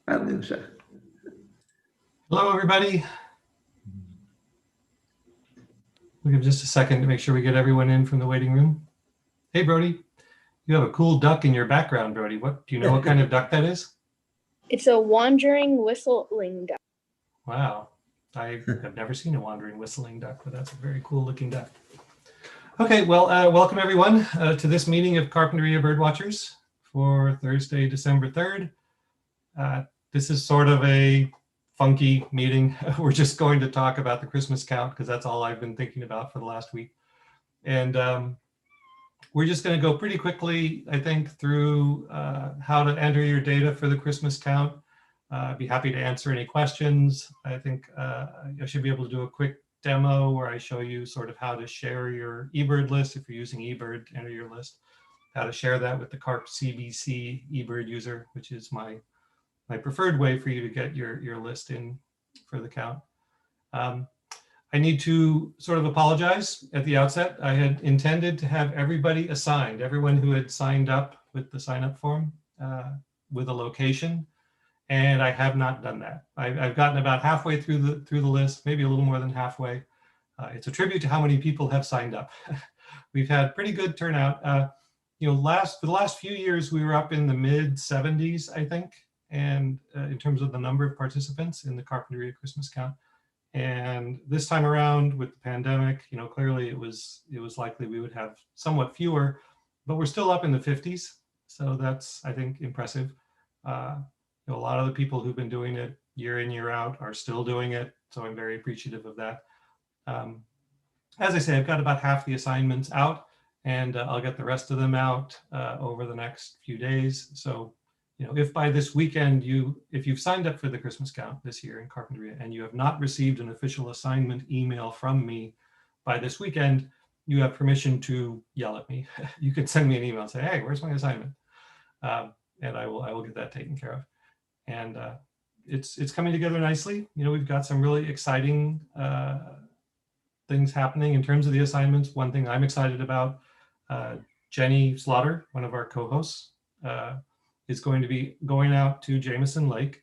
Hello, everybody. We'll give just a second to make sure we get everyone in from the waiting room. Hey, Brody, you have a cool duck in your background, Brody. Do you know what kind of duck that is? It's a wandering whistling duck. Wow, I have never seen a wandering whistling duck, but that's a very cool looking duck. Okay, well, welcome everyone to this meeting of Carpinteria Birdwatchers for Thursday, December 3rd. This is sort of a funky meeting. We're just going to talk about the Christmas count because that's all I've been thinking about for the last week. And we're just going to go pretty quickly, I think, through how to enter your data for the Christmas count. I'd be happy to answer any questions. I think I should be able to do a quick demo where I show you sort of how to share your eBird list if you're using eBird to enter your list, how to share that with the Carp CBC eBird user, which is my preferred way for you to get your list in for the count. I need to sort of apologize at the outset. I had intended to have everybody assigned, everyone who had signed up with the sign up form with a location, and I have not done that. I've gotten about halfway through the list, maybe a little more than halfway. It's a tribute to how many people have signed up. We've had pretty good turnout. For the last few years, we were up in the mid 70s, I think, and in terms of the number of participants in the Carpinteria Christmas count. And this time around with the pandemic, clearly it was likely we would have somewhat fewer, but we're still up in the 50s. So that's, I think, impressive. A lot of the people who've been doing it year in, year out are still doing it. So I'm very appreciative of that. As I say, I've got about half the assignments out, and I'll get the rest of them out over the next few days. So if by this weekend, if you've signed up for the Christmas count this year in Carpinteria and you have not received an official assignment email from me by this weekend, you have permission to yell at me. You can send me an email and say, hey, where's my assignment? And I will get that taken care of. And it's coming together nicely. We've got some really exciting things happening in terms of the assignments. One thing I'm excited about, Jenny Slaughter, one of our co-hosts, is going to be going out to Jameson Lake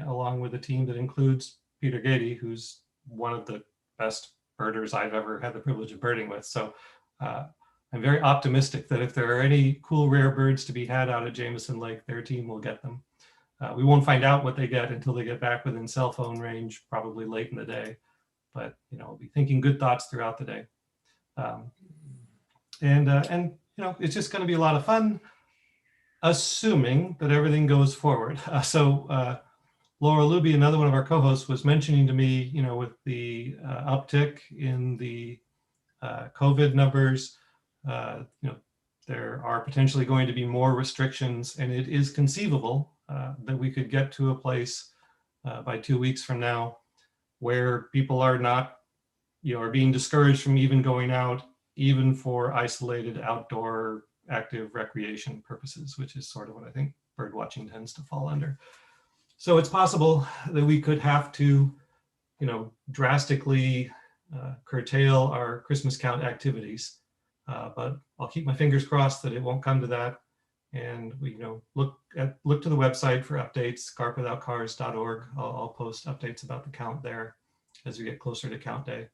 along with a team that includes Peter Gady, who's one of the best birders I've ever had the privilege of birding with. So I'm very optimistic that if there are any cool rare birds to be had out at Jameson Lake, their team will get them. We won't find out what they get until they get back within cell phone range, probably late in the day. But I'll be thinking good thoughts throughout the day. It's just going to be a lot of fun, assuming that everything goes forward. Laura Luby, another one of our co-hosts, was mentioning to me, with the uptick in the COVID numbers, there are potentially going to be more restrictions, and it is conceivable that we could get to a place by 2 weeks from now where people are not, are being discouraged from even going out, even for isolated outdoor active recreation purposes, which is sort of what I think bird watching tends to fall under. So it's possible that we could have to, drastically curtail our Christmas count activities, but I'll keep my fingers crossed that it won't come to that. And we, look to the website for updates, carpwithoutcars.org. I'll post updates about the count there as we get closer to count day.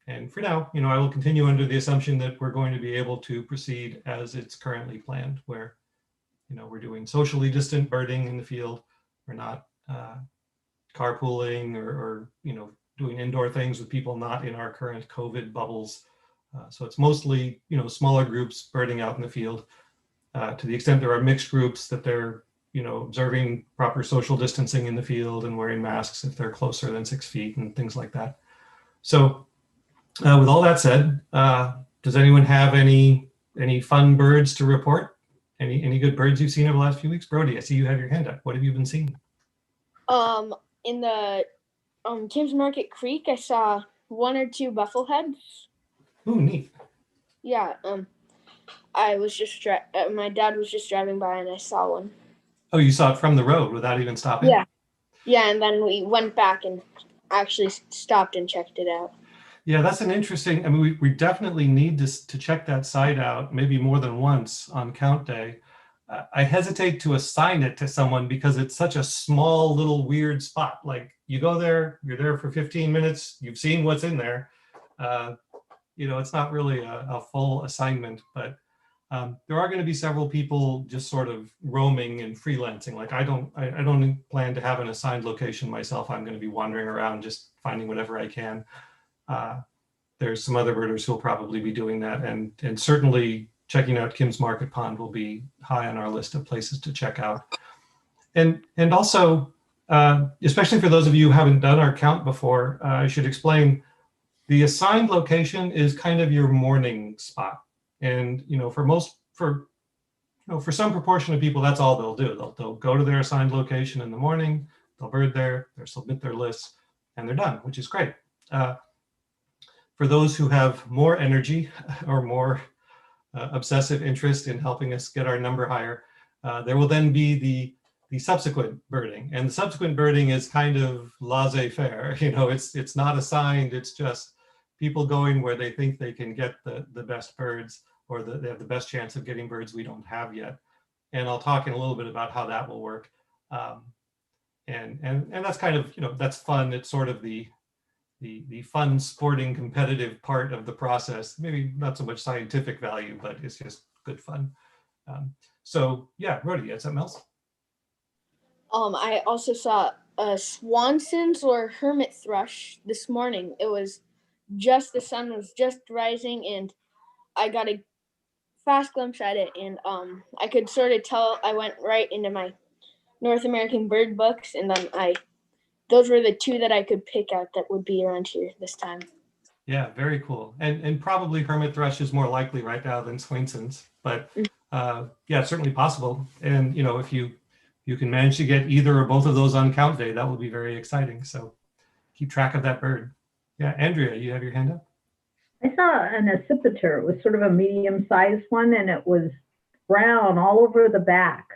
And for now, I will continue under the assumption that we're going to be able to proceed as it's currently planned, where, we're doing socially distant birding in the field. We're not carpooling or doing indoor things with people not in our current COVID bubbles. So it's mostly, smaller groups birding out in the field. To the extent there are mixed groups, that they're, observing proper social distancing in the field and wearing masks if they're closer than 6 feet and things like that. So with all that said, does anyone have any fun birds to report? Any good birds you've seen over the last few weeks? Brody, I see you have your hand up. What have you been seeing? In the Tim's Market Creek, I saw 1 or 2 buffleheads. Ooh, neat. Yeah. I was just my dad was just driving by and I saw one. Oh, you saw it from the road without even stopping? Yeah, and then we went back and actually stopped and checked it out. Yeah, that's an interesting, we definitely need to check that site out maybe more than once on count day. I hesitate to assign it to someone because it's such a small little weird spot. Like you go there, you're there for 15 minutes, you've seen what's in there. It's not really a full assignment, but there are going to be several people just sort of roaming and freelancing. Like I don't plan to have an assigned location myself. I'm going to be wandering around just finding whatever I can. There's some other birders who'll probably be doing that, and certainly checking out Kim's Market Pond will be high on our list of places to check out. And also, especially for those of you who haven't done our count before, I should explain the assigned location is kind of your morning spot. And for some proportion of people, that's all they'll do. They'll go to their assigned location in the morning, they'll bird there, they'll submit their lists, and they're done, which is great. For those who have more energy or more obsessive interest in helping us get our number higher, there will then be the subsequent birding. And the subsequent birding is kind of laissez-faire. It's not assigned, it's just people going where they think they can get the best birds, or they have the best chance of getting birds we don't have yet. And I'll talk in a little bit about how that will work. And that's kind of, that's fun. It's sort of the fun, sporting, competitive part of the process. Maybe not so much scientific value, but it's just good fun. So yeah, Rhodey, you had something else? I also saw a Swanson's or hermit thrush this morning. It was the sun was just rising, and I got a fast glimpse at it, and I could sort of tell. I went right into my North American bird books, and then those were the two that I could pick out that would be around here this time. Yeah, very cool. And probably hermit thrush is more likely right now than Swainson's, but yeah, it's certainly possible. And if you can manage to get either or both of those on count day, that will be very exciting. So keep track of that bird. Yeah, Andrea, you have your hand up? I saw an accipiter. It was sort of a medium-sized one, and it was brown all over the back,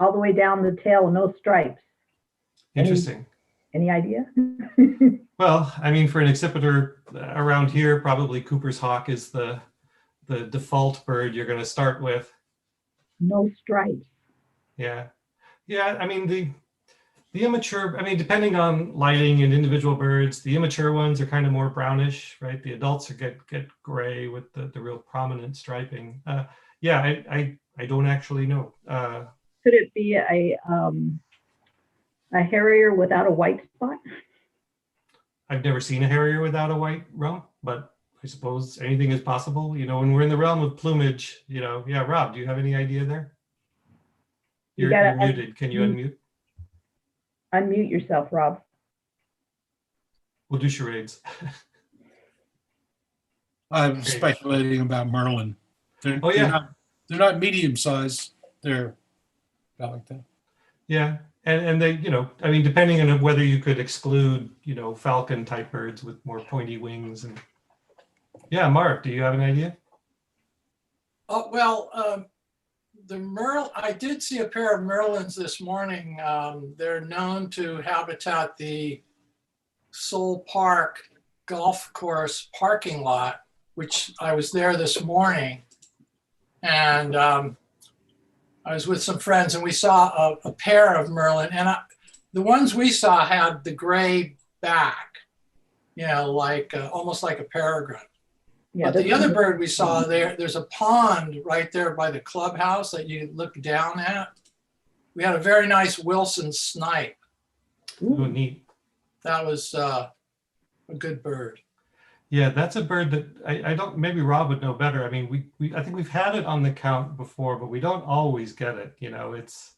all the way down the tail, no stripes. Interesting. Any idea? Well, I mean, for an accipiter around here, probably Cooper's hawk is the default bird you're going to start with. No stripes. Yeah. I mean, the immature, depending on lighting and individual birds, the immature ones are kind of more brownish, right? The adults get gray with the real prominent striping. Yeah, I don't actually know. Could it be a harrier without a white spot? I've never seen a harrier without a white rump, but I suppose anything is possible. When we're in the realm of plumage, yeah, Rob, do you have any idea there? You're muted. Can you unmute? Unmute yourself, Rob. We'll do charades. I'm speculating about Merlin. They're not medium size. They're about like that. Yeah. And they, depending on whether you could exclude, falcon type birds with more pointy wings. And yeah, Mark, do you have an idea? Oh, well, I did see a pair of Merlins this morning. They're known to habitat the Soul Park golf course parking lot, which I was there this morning. And I was with some friends, and we saw a pair of Merlin, and the ones we saw had the gray back, like almost like a peregrine. Yeah, but the other bird we saw there's a pond right there by the clubhouse that you look down at. We had a very nice Wilson snipe. Ooh, neat. That was a good bird. Yeah, that's a bird that I don't, maybe Rob would know better. I mean, I think we've had it on the count before, but we don't always get it. It's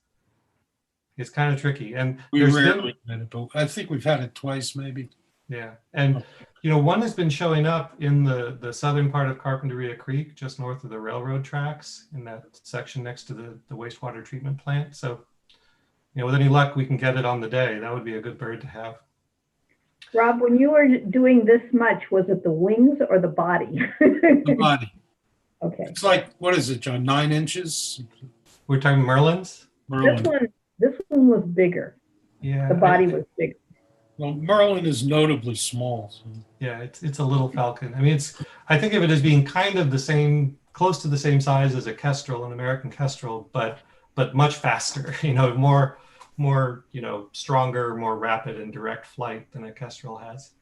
kind of tricky. And we rarely get it, but I think we've had it twice, maybe. Yeah, and one has been showing up in the southern part of Carpinteria Creek, just north of the railroad tracks, in that section next to the wastewater treatment plant. So, with any luck, we can get it on the day. That would be a good bird to have. Rob, when you were doing this much, was it the wings or the body? The body. Okay. It's like, what is it, John? 9 inches? We're talking Merlins? Merlin. This one was bigger. Yeah. The body was bigger. Well, Merlin is notably small. So. Yeah, it's a little falcon. I mean, I think of it as being kind of close to the same size as a kestrel, an American kestrel, but but much faster, more, stronger, more rapid and direct flight than a kestrel has.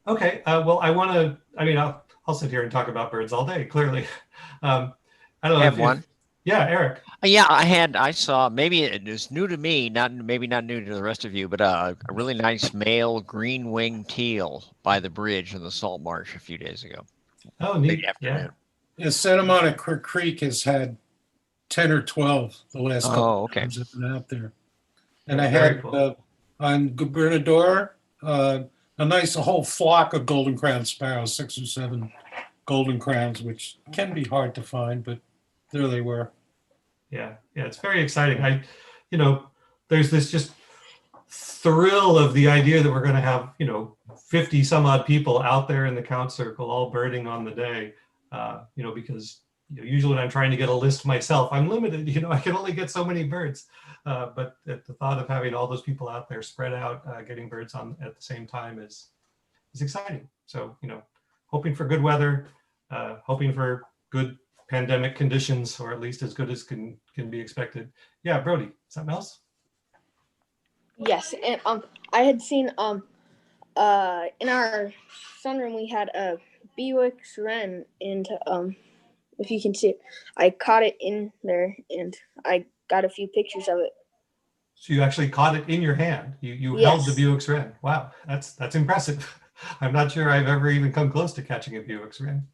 Okay, well, I'll sit here and talk about birds all day, clearly. I don't know. I have one. Yeah, Eric. Yeah, I saw, maybe it is new to me, maybe not new to the rest of you, but a really nice male green-winged teal by the bridge in the salt marsh a few days ago. Oh, Late neat. afternoon. Yeah, Santa Monica Creek has had 10 or 12 the last couple of times I've been out there. And I Very had cool. on Gobernador a whole flock of golden crown sparrows, 6 or 7 golden crowns, which can be hard to find, but there they were. Yeah, it's very exciting. There's this just thrill of the idea that we're going to have, 50 some odd people out there in the count circle, all birding on the day, because usually when I'm trying to get a list myself, I'm limited, I can only get so many birds. But the thought of having all those people out there spread out, getting birds on at the same time is exciting. So, hoping for good weather, hoping for good pandemic conditions, or at least as good as can be expected. Yeah, Brody, something else? Yes, and I had seen in our sunroom we had a Bewick's wren, and if you can see it, I caught it in there, and I got a few pictures of it. So you actually caught it in your hand. You held the Bewick's wren. Wow, that's impressive. I'm not sure I've ever even come close to catching a Bewick's wren.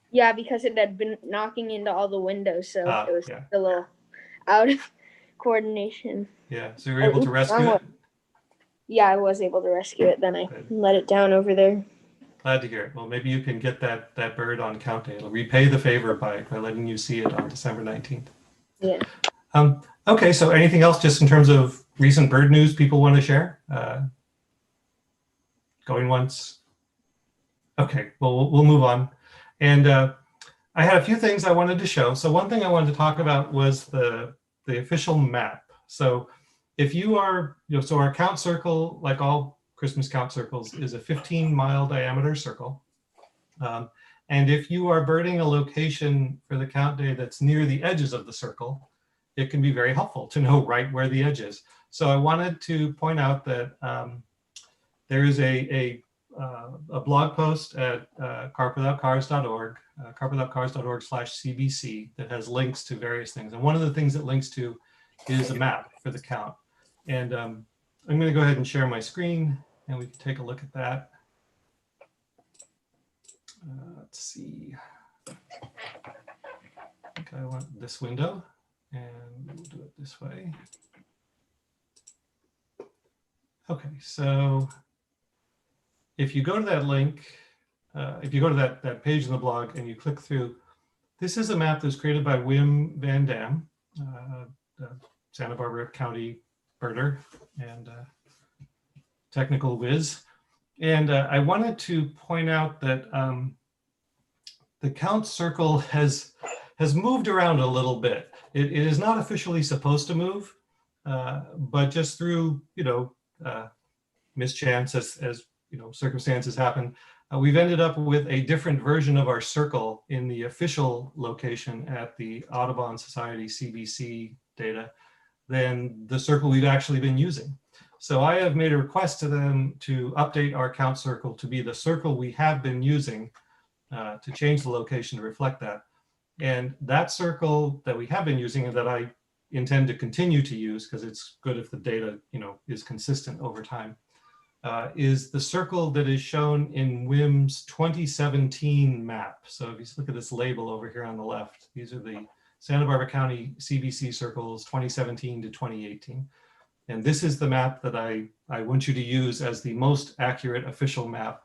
Yeah, because it had been knocking into all the windows, so it was yeah. a little out of coordination. Yeah, so you were able to rescue it? Yeah, I was able to rescue it. Then I let it down over there. Glad to hear it. Well, maybe you can get that bird on count day. It'll repay the favor by letting you see it on December 19th. Yeah. Okay, so anything else just in terms of recent bird news people want to share? Going once? Okay, well, we'll move on. And I had a few things I wanted to show. So one thing I wanted to talk about was the official map. So if you are, so our count circle, like all Christmas count circles, is a 15-mile diameter circle. And if you are birding a location for the count day that's near the edges of the circle, it can be very helpful to know right where the edge is. So I wanted to point out that there is a blog post at carpwithoutcars.org, carpwithoutcars.org/CBC, that has links to various things. And one of the things it links to is a map for the count. And I'm going to go ahead and share my screen, and we can take a look at that. Let's see. I think I want this window, and we'll do it this way. Okay, so if you go to that link, if you go to that page in the blog and you click through, this is a map that's created by Wim Van Dam, the Santa Barbara County birder and technical whiz. And I wanted to point out that the count circle has moved around a little bit. It is not officially supposed to move, but just through mischance, as circumstances happen, we've ended up with a different version of our circle in the official location at the Audubon Society CBC data than the circle we've actually been using. So I have made a request to them to update our count circle to be the circle we have been using, to change the location to reflect that. And that circle that we have been using and that I intend to continue to use, because it's good if the data is consistent over time, is the circle that is shown in WIM's 2017 map. So if you look at this label over here on the left, these are the Santa Barbara County CBC circles 2017 to 2018. And this is the map that I want you to use as the most accurate official map.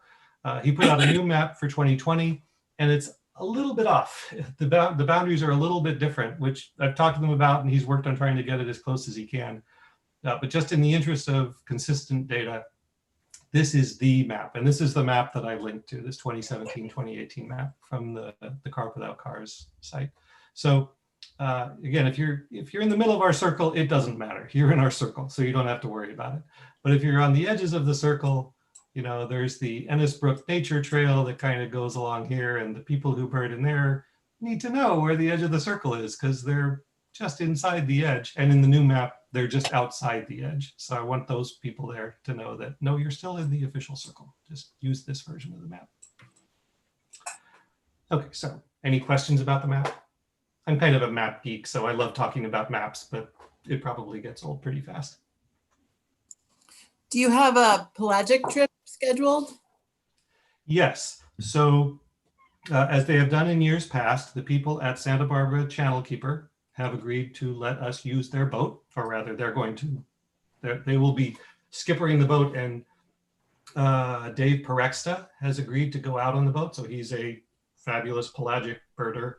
He put out a new map for 2020, and it's a little bit off. The boundaries are a little bit different, which I've talked to them about, and he's worked on trying to get it as close as he can. But just in the interest of consistent data, this is the map, and this is the map that I linked to, this 2017-2018 map from the Carp Without Cars site. So again, if you're in the middle of our circle, it doesn't matter. You're in our circle, so you don't have to worry about it. But if you're on the edges of the circle, there's the Ennis Brook Nature Trail that kind of goes along here, and the people who bird in there need to know where the edge of the circle is, because they're just inside the edge. And in the new map, they're just outside the edge. So I want those people there to know that, no, you're still in the official circle. Just use this version of the map. Okay, so any questions about the map? I'm kind of a map geek, so I love talking about maps, but it probably gets old pretty fast. Do you have a pelagic trip scheduled? Yes. So as they have done in years past, the people at Santa Barbara Channel Keeper have agreed to let us use their boat, or rather they will be skippering the boat, and Dave Perexta has agreed to go out on the boat. So he's a fabulous pelagic birder.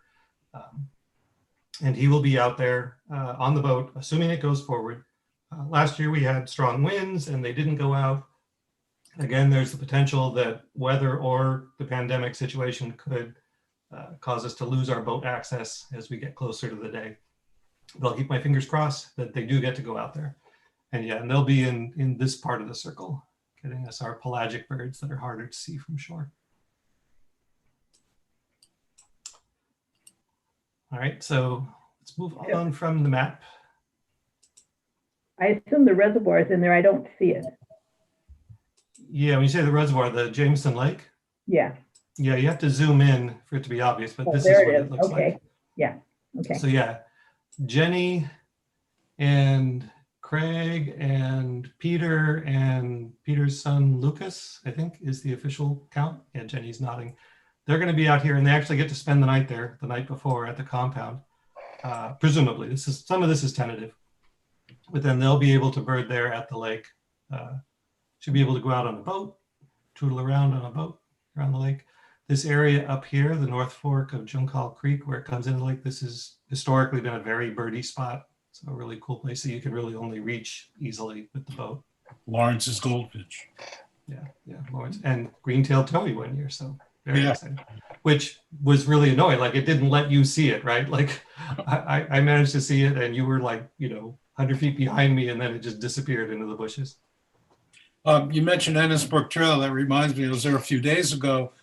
And he will be out there on the boat, assuming it goes forward. Last year we had strong winds and they didn't go out. Again, there's the potential that weather or the pandemic situation could cause us to lose our boat access as we get closer to the day. But I'll keep my fingers crossed that they do get to go out there. And yeah, and they'll be in this part of the circle, getting us our pelagic birds that are harder to see from shore. All right, so let's move on from the map. I assume the reservoir is in there. I don't see it. Yeah, when you say the reservoir, the Jameson Lake, Yeah. yeah, you have to zoom in for it to be obvious, but Oh, this is there what it it is. looks Okay. like. Yeah. Okay. So yeah, Jenny and Craig and Peter and Peter's son Lucas, I think is the official count. Yeah, Jenny's nodding. They're going to be out here, and they actually get to spend the night there the night before at the compound. Presumably, some of this is tentative, but then they'll be able to bird there at the lake. Should be able to go out on a boat, tootle around on a boat around the lake. This area up here, the North Fork of Juncal Creek, where it comes into the lake, this has historically been a very birdie spot. So a really cool place that you can really only reach easily with the boat. Lawrence's goldfinch. Yeah, Lawrence and green-tailed towhee one year, so very Yeah. exciting. Which was really annoying. Like it didn't let you see it, right? Like I managed to see it, and you were like 100 feet behind me, and then it just disappeared into the bushes. You mentioned Ennis Brook Trail. That reminds me, I was there a few days ago,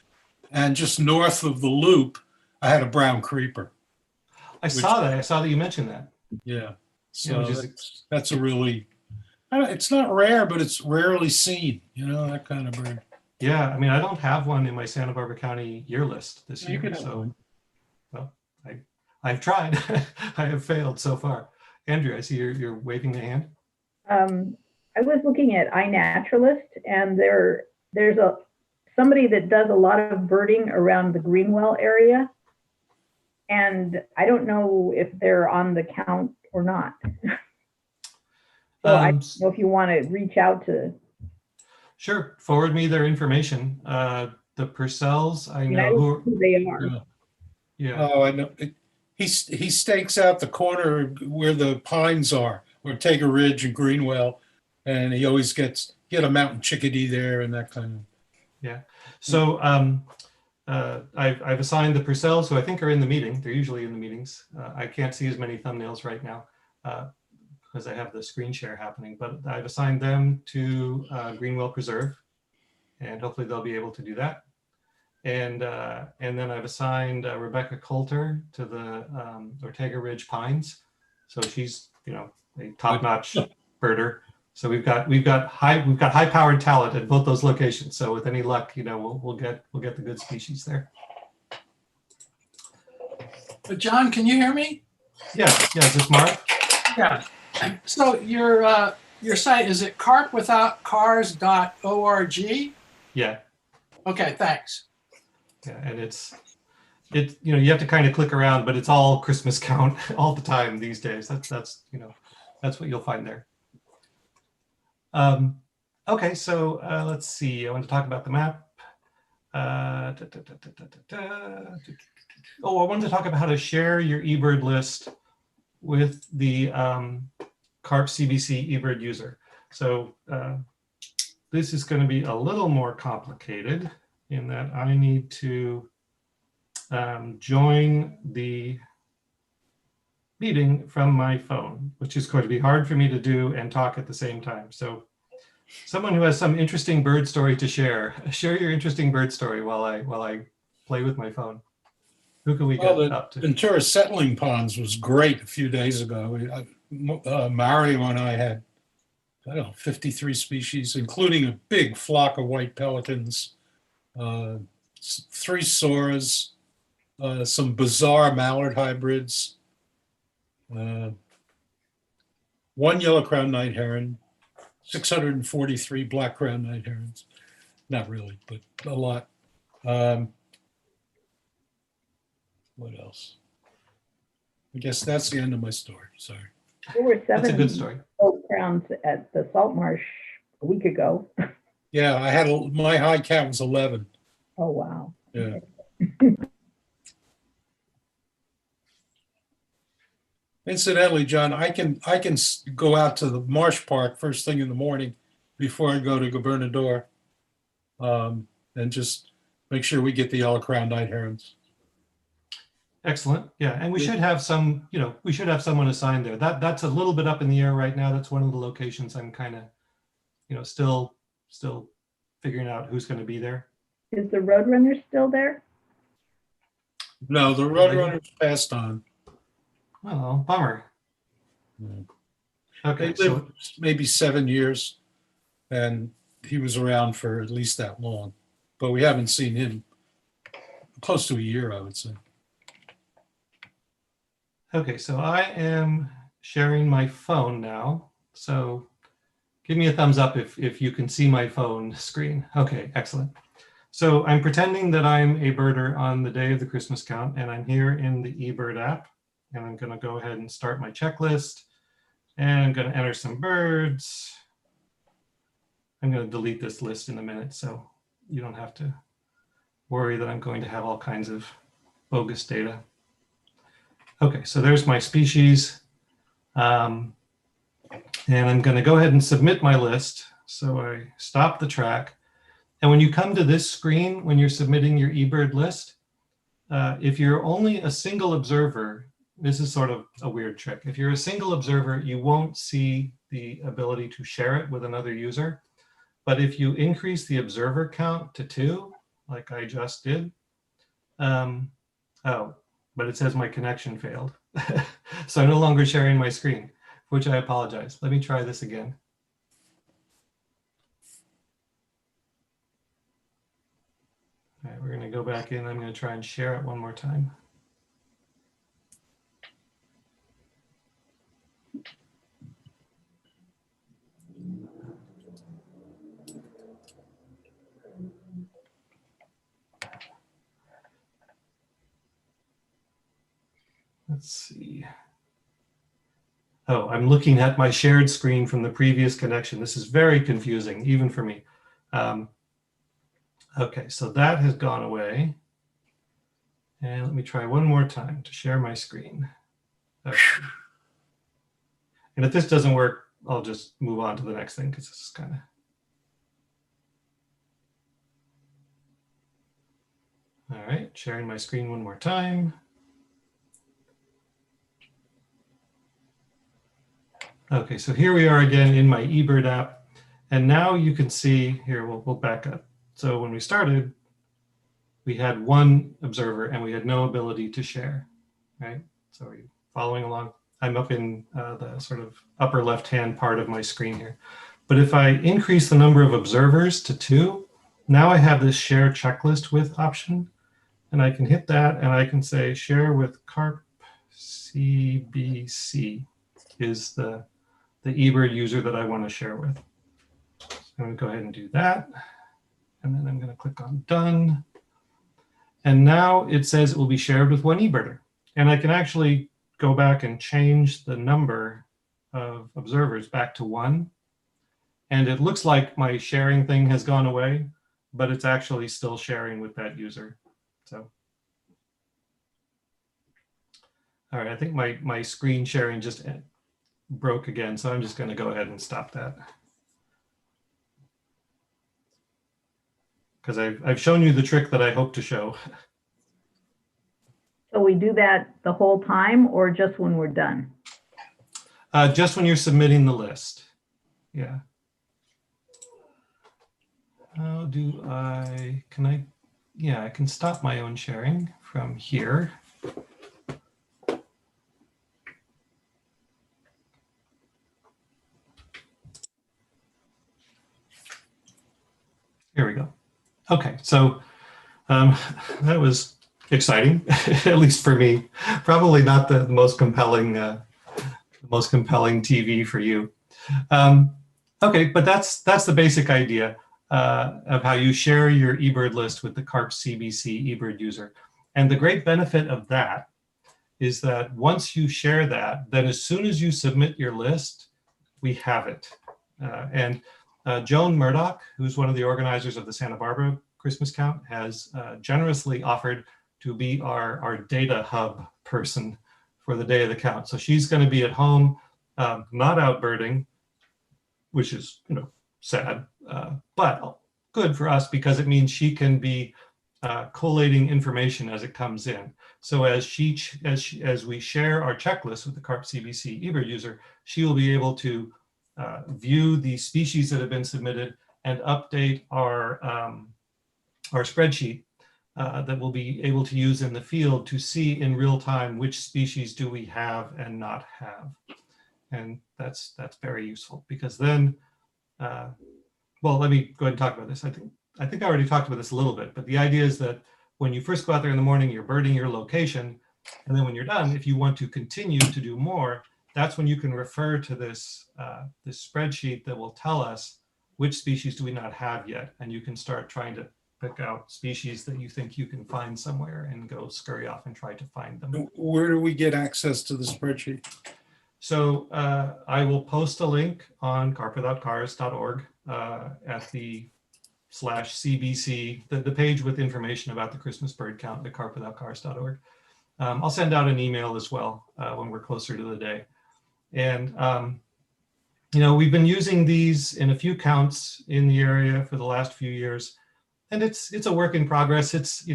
and just north of the loop, I had a brown creeper. I saw that. I saw that you mentioned that. Yeah. So which is- that's a really, it's not rare, but it's rarely seen, that kind of bird. Yeah, I mean, I don't have one in my Santa Barbara County year list this You year. could have So, one. well, I've tried. I have failed so far. Andrew, I see you're waving a hand. I was looking at iNaturalist, and there's somebody that does a lot of birding around the Greenwell area, and I don't know if they're on the count or not. So I don't know if you want to reach out to. Sure, forward me their information. The Purcells, I know who they are. Yeah. Oh, I know. He stakes out the corner where the pines are, Ortega Ridge and Greenwell, and he always get a mountain chickadee there and that kind of. Yeah. So I've assigned the Purcells, who I think are in the meeting. They're usually in the meetings. I can't see as many thumbnails right now because I have the screen share happening, but I've assigned them to Greenwell Preserve, and hopefully they'll be able to do that. And then I've assigned Rebecca Coulter to the Ortega Ridge Pines. So she's a top-notch birder. So we've got high-powered talent at both those locations. So with any luck, we'll get the good species there. But John, can you hear me? Yeah. Is this Mark? Yeah. So your site, is it carpwithoutcars.org? Yeah. Okay, thanks. Yeah, and you have to kind of click around, but it's all Christmas count all the time these days. That's what you'll find there. Okay, so let's see. I want to talk about the map. I wanted to talk about how to share your eBird list with the Carp CBC eBird user. So this is going to be a little more complicated in that I need to join the meeting from my phone, which is going to be hard for me to do and talk at the same time. So someone who has some interesting bird story to share your interesting bird story while I play with my phone. Who can we Well, get the up to? Ventura settling ponds was great a few days ago. Mario and I had, I don't know, 53 species, including a big flock of white pelicans, 3 soras, some bizarre mallard hybrids, 1 yellow-crowned night heron, 643 black-crowned night herons. Not really, but a lot. What else? I guess that's the end of my story. Sorry. There were That's a 7 good story. gold crowns at the salt marsh a week ago. Yeah, I had my high count was 11. Oh, wow. Yeah. Incidentally, John, I can go out to the marsh park first thing in the morning before I go to Gobernador, and just make sure we get the yellow-crowned night herons. Excellent. Yeah, and we should have some, we should have someone assigned there. That's a little bit up in the air right now. That's one of the locations I'm kind of, still figuring out who's going to be there. Is the Roadrunner still there? No, the Roadrunner's passed on. Oh, bummer. Yeah. Okay, They lived maybe 7 years, and he was around for at least that long, but we haven't seen him close to a year, I would say. okay, so I am sharing my phone now. So give me a thumbs up if you can see my phone screen. Okay, excellent. So I'm pretending that I'm a birder on the day of the Christmas count, and I'm here in the eBird app. And I'm going to go ahead and start my checklist. And I'm going to enter some birds. I'm going to delete this list in a minute, so you don't have to worry that I'm going to have all kinds of bogus data. Okay, so there's my species. And I'm going to go ahead and submit my list. So I stop the track. And when you come to this screen, when you're submitting your eBird list, if you're only a single observer, this is sort of a weird trick. If you're a single observer, you won't see the ability to share it with another user. But if you increase the observer count to 2, like I just did, oh, but it says my connection failed. So I'm no longer sharing my screen, for which I apologize. Let me try this again. All right, we're going to go back in. I'm going to try and share it one more time. Let's see. Oh, I'm looking at my shared screen from the previous connection. This is very confusing, even for me. Okay, so that has gone away. And let me try one more time to share my screen. Okay. And if this doesn't work, I'll just move on to the next thing because this is kind of. All right, sharing my screen one more time. Okay, so here we are again in my eBird app. And now you can see here, we'll back up. So when we started, we had 1 observer and we had no ability to share, right? So are you following along? I'm up in the sort of upper left-hand part of my screen here. But if I increase the number of observers to 2, now I have this share checklist with option. And I can hit that and I can say share with Carp CBC is the eBird user that I want to share with. So I'm going to go ahead and do that. And then I'm going to click on done. And now it says it will be shared with 1 eBirder. And I can actually go back and change the number of observers back to 1. And it looks like my sharing thing has gone away, but it's actually still sharing with that user. So, all right, I think my screen sharing just broke again. So I'm just going to go ahead and stop that. Because I've shown you the trick that I hope to show. So we do that the whole time or just when we're done? Just when you're submitting the list. Yeah. How do can I yeah, I can stop my own sharing from here. Here we go. Okay, so that was exciting, at least for me. Probably not the most compelling TV for you. Okay, but that's the basic idea of how you share your eBird list with the Carp CBC eBird user. And the great benefit of that is that once you share that, then as soon as you submit your list, we have it. And Joan Murdoch, who's one of the organizers of the Santa Barbara Christmas count, has generously offered to be our data hub person for the day of the count. So she's going to be at home, not out birding, which is, sad, but good for us because it means she can be collating information as it comes in. So as we share our checklist with the Carp CBC eBird user, she will be able to view the species that have been submitted and update our spreadsheet that we'll be able to use in the field to see in real time which species do we have and not have. And that's very useful because then, well, let me go ahead and talk about this. I think I already talked about this a little bit, but the idea is that when you first go out there in the morning, you're birding your location. And then when you're done, if you want to continue to do more, that's when you can refer to this spreadsheet that will tell us which species do we not have yet. And you can start trying to pick out species that you think you can find somewhere and go scurry off and try to find them. Where do we get access to the spreadsheet? So I will post a link on carp.cars.org at the /CBC, the page with information about the Christmas bird count at carp.cars.org. I'll send out an email as well when we're closer to the day. And, we've been using these in a few counts in the area for the last few years. And it's a work in progress. It's,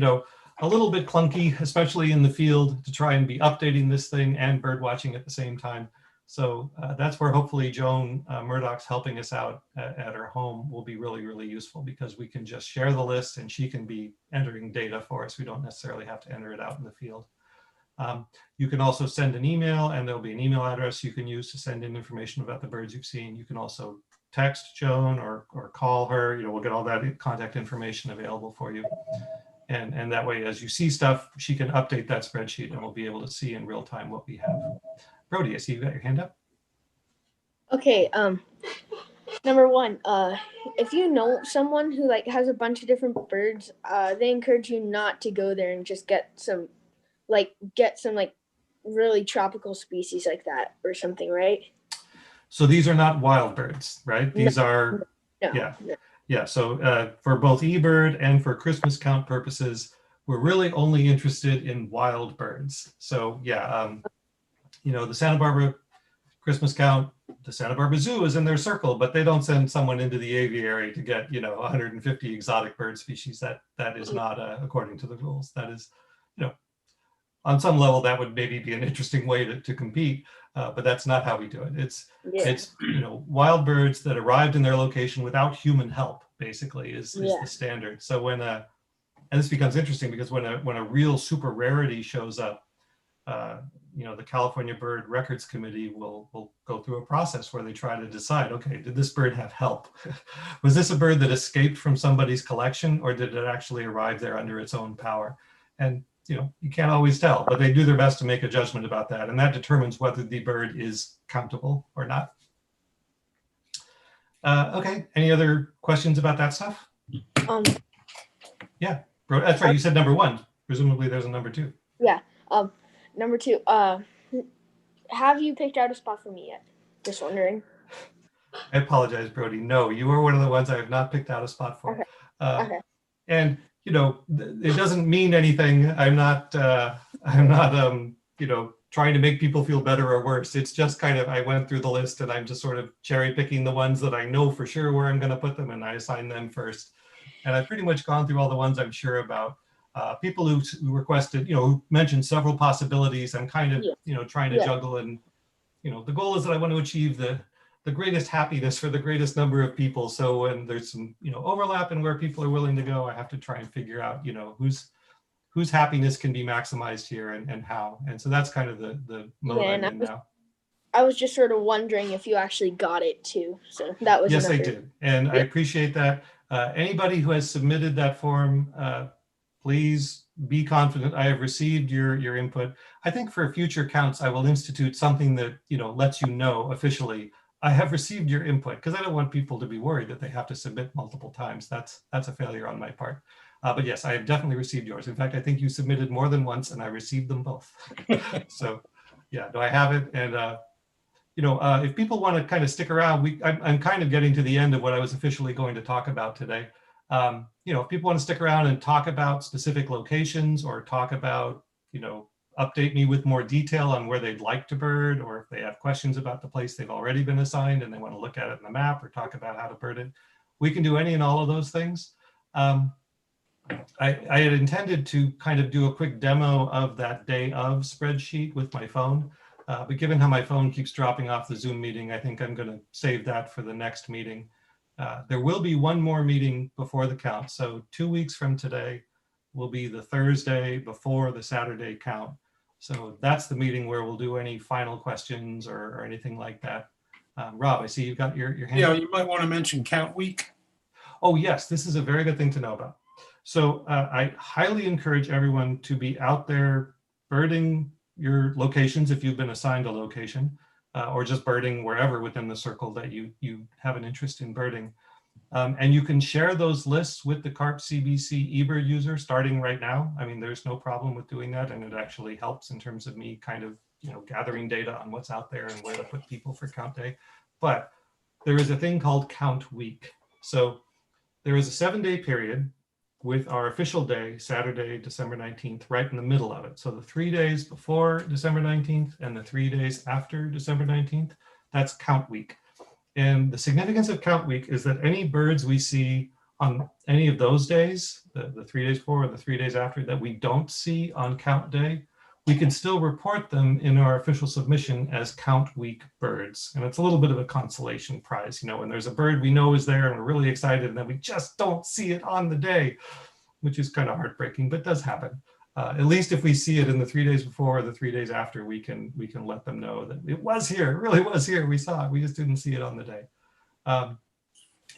a little bit clunky, especially in the field, to try and be updating this thing and bird watching at the same time. So that's where hopefully Joan Murdoch's helping us out at her home will be really, really useful because we can just share the list and she can be entering data for us. We don't necessarily have to enter it out in the field. You can also send an email and there'll be an email address you can use to send in information about the birds you've seen. You can also text Joan or call her. We'll get all that contact information available for you. And that way, as you see stuff, she can update that spreadsheet and we'll be able to see in real time what we have. Brody, I see you got your hand up. Okay, number one, if you know someone who has a bunch of different birds, they encourage you not to go there and just get some really tropical species like that or something, right? So these are not wild birds, right? These are, No. yeah. So for both eBird and for Christmas count purposes, we're really only interested in wild birds. So yeah, the Santa Barbara Christmas count, the Santa Barbara Zoo is in their circle, but they don't send someone into the aviary to get, 150 exotic bird species. That is not according to the rules. That is, on some level, that would maybe be an interesting way to compete, but that's not how we do it. It's wild birds that arrived in their location without human help, basically, is the standard. So when and this becomes interesting because when a real super rarity shows up, the California Bird Records Committee will go through a process where they try to decide, okay, did this bird have help? Was this a bird that escaped from somebody's collection, or did it actually arrive there under its own power? And you can't always tell, but they do their best to make a judgment about that, and that determines whether the bird is countable or not. Okay, any other questions about that stuff? Yeah, that's right. You said number one. Presumably, there's a number two. Yeah. Number two. Have you picked out a spot for me yet? Just wondering. I apologize, Brody. No, you are one of the ones I have not picked out a spot for. Okay. Okay. And it doesn't mean anything. I'm not trying to make people feel better or worse. It's just kind of, I went through the list and I'm just sort of cherry picking the ones that I know for sure where I'm going to put them, and I assign them first. And I've pretty much gone through all the ones I'm sure about. People who requested, who mentioned several possibilities. I'm kind of, trying to juggle, and, the goal is that I want to achieve the the greatest happiness for the greatest number of people. So when there's some, overlap in where people are willing to go, I have to try and figure out, whose happiness can be maximized here and how. And so that's kind of the mode Yeah, I'm and in now. I was just sort of wondering if you actually got it too. So that was Yes, I another. did. And I appreciate that. Anybody who has submitted that form, please be confident I have received your input. I think for future counts, I will institute something that, lets you know officially, I have received your input, because I don't want people to be worried that they have to submit multiple times. That's a failure on my part. But yes, I have definitely received yours. In fact, I think you submitted more than once and I received them both. So yeah, no, I have it. And if people want to kind of stick around, I'm kind of getting to the end of what I was officially going to talk about today. If people want to stick around and talk about specific locations or talk about, update me with more detail on where they'd like to bird, or if they have questions about the place they've already been assigned and they want to look at it in the map or talk about how to bird it, we can do any and all of those things. I had intended to kind of do a quick demo of that day of spreadsheet with my phone. But given how my phone keeps dropping off the Zoom meeting, I think I'm going to save that for the next meeting. There will be one more meeting before the count. So 2 weeks from today will be the Thursday before the Saturday count. So that's the meeting where we'll do any final questions or anything like that. Rob, I see you've got your hand Yeah, up. you might want to mention count week. Oh yes, this is a very good thing to know about. So I highly encourage everyone to be out there birding your locations if you've been assigned a location, or just birding wherever within the circle that you have an interest in birding. And you can share those lists with the Carp CBC eBird user starting right now. I mean, there's no problem with doing that, and it actually helps in terms of me kind of gathering data on what's out there and where to put people for count day. But there is a thing called count week. So there is a 7-day period with our official day, Saturday, December 19th, right in the middle of it. So the 3 days before December 19th and the 3 days after December 19th, that's count week. And the significance of count week is that any birds we see on any of those days, the 3 days before or the 3 days after, that we don't see on count day, we can still report them in our official submission as count week birds. And it's a little bit of a consolation prize, when there's a bird we know is there and we're really excited and then we just don't see it on the day, which is kind of heartbreaking, but does happen. At least if we see it in the 3 days before or the 3 days after, we can let them know that it was here, it really was here, we saw it, we just didn't see it on the day.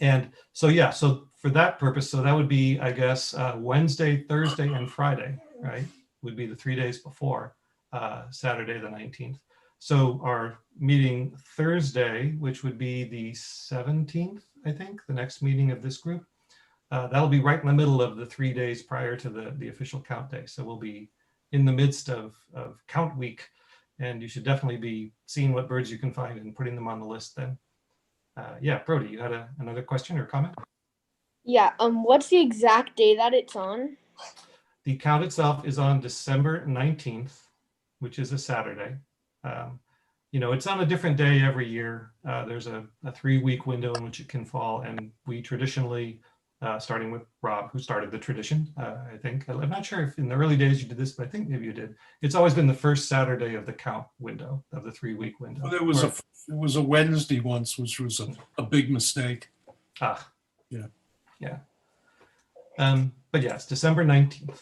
And so, yeah, so for that purpose, so that would be, I guess, Wednesday, Thursday, and Friday, right? Would be the 3 days before Saturday the 19th. So our meeting Thursday, which would be the 17th, I think, the next meeting of this group, that'll be right in the middle of the 3 days prior to the official count day. So we'll be in the midst of count week, and you should definitely be seeing what birds you can find and putting them on the list then. Yeah, Brody, you had another question or comment? Yeah. What's the exact day that it's on? The count itself is on December 19th, which is a Saturday. It's on a different day every year. There's a 3-week window in which it can fall. And we traditionally, starting with Rob, who started the tradition, I think. I'm not sure if in the early days you did this, but I think maybe you did. It's always been the first Saturday of the count window, of the 3-week window. Well, it was a Wednesday once, which was a big mistake. Ah. Yeah. Yeah. But yes, December 19th.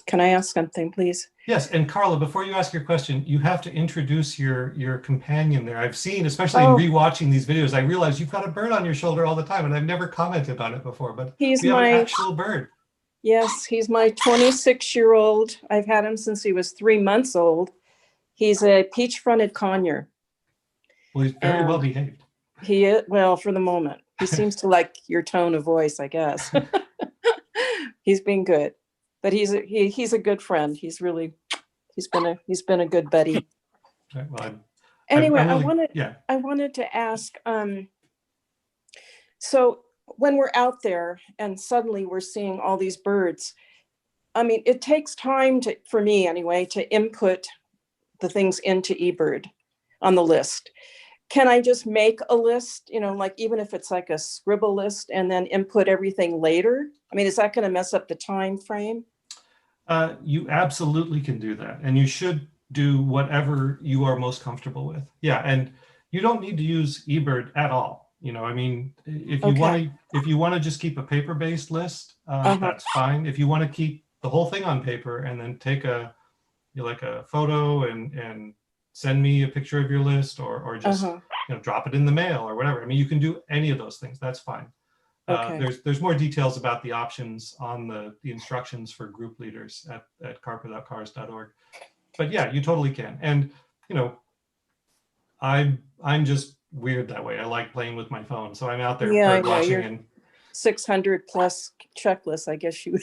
Can I ask something, please? Yes, and Carla, before you ask your question, you have to introduce your companion there. I've seen, especially in rewatching these videos, I realize you've got a bird on your shoulder all the time, and I've never commented on it before, but He's we have an my actual bird. Yes, he's my 26-year-old. I've had him since he was 3 months old. He's a peach-fronted conure. Well, he's very well behaved. He is, well, for the moment. He seems to like your tone of voice, I guess. He's been good, but he's a good friend. He's been a good buddy. Right, well, Anyway, yeah. I wanted to ask. So when we're out there and suddenly we're seeing all these birds, I mean, it takes time for me anyway, to input the things into eBird on the list. Can I just make a list, like even if it's like a scribble list and then input everything later? I mean, is that going to mess up the time frame? You absolutely can do that. And you should do whatever you are most comfortable with. Yeah, and you don't need to use eBird at all. You know, I mean, if you want to just keep a paper-based list, that's fine. If you want to keep the whole thing on paper and then take a photo and send me a picture of your list, or just drop it in the mail or whatever. I mean, you can do any of those things. That's fine. There's more details about the options on the instructions for group leaders at carp-without-cars.org. But yeah, you totally can. And I'm just weird that way. I like playing with my phone, so I'm out there bird watching and 600 plus checklists. I guess you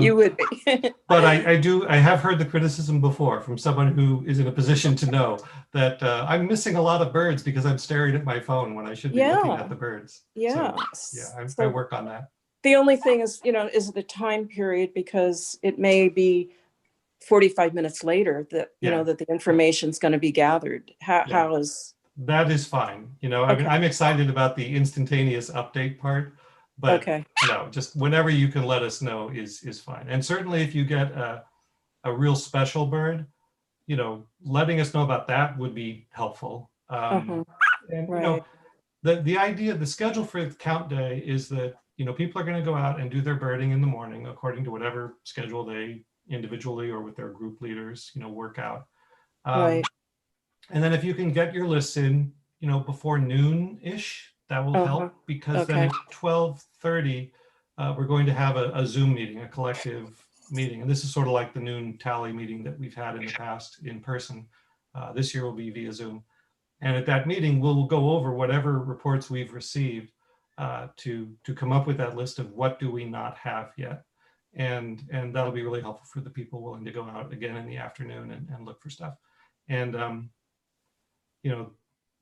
you would be. But I have heard the criticism before from someone who is in a position to know that I'm missing a lot of birds because I'm staring at my phone when I should be looking at the birds. Yeah. So, yeah, I work on that. The only thing is, is the time period, because it may be 45 minutes later that, that the information's going to be gathered. How is... That is fine. I mean, I'm excited about the instantaneous update part, but just whenever you can let us know is fine. And certainly if you get a real special bird, letting us know about that would be helpful. And the idea, the schedule for the count day is that, people are going to go out and do their birding in the morning according to whatever schedule they individually or with their group leaders, work out. And then if you can get your lists in, before noon-ish, that will help, because then at 12:30, we're going to have a Zoom meeting, a collective meeting. And this is sort of like the noon tally meeting that we've had in the past in person. This year will be via Zoom. And at that meeting, we'll go over whatever reports we've received to come up with that list of what do we not have yet. And that'll be really helpful for the people willing to go out again in the afternoon and look for stuff. And,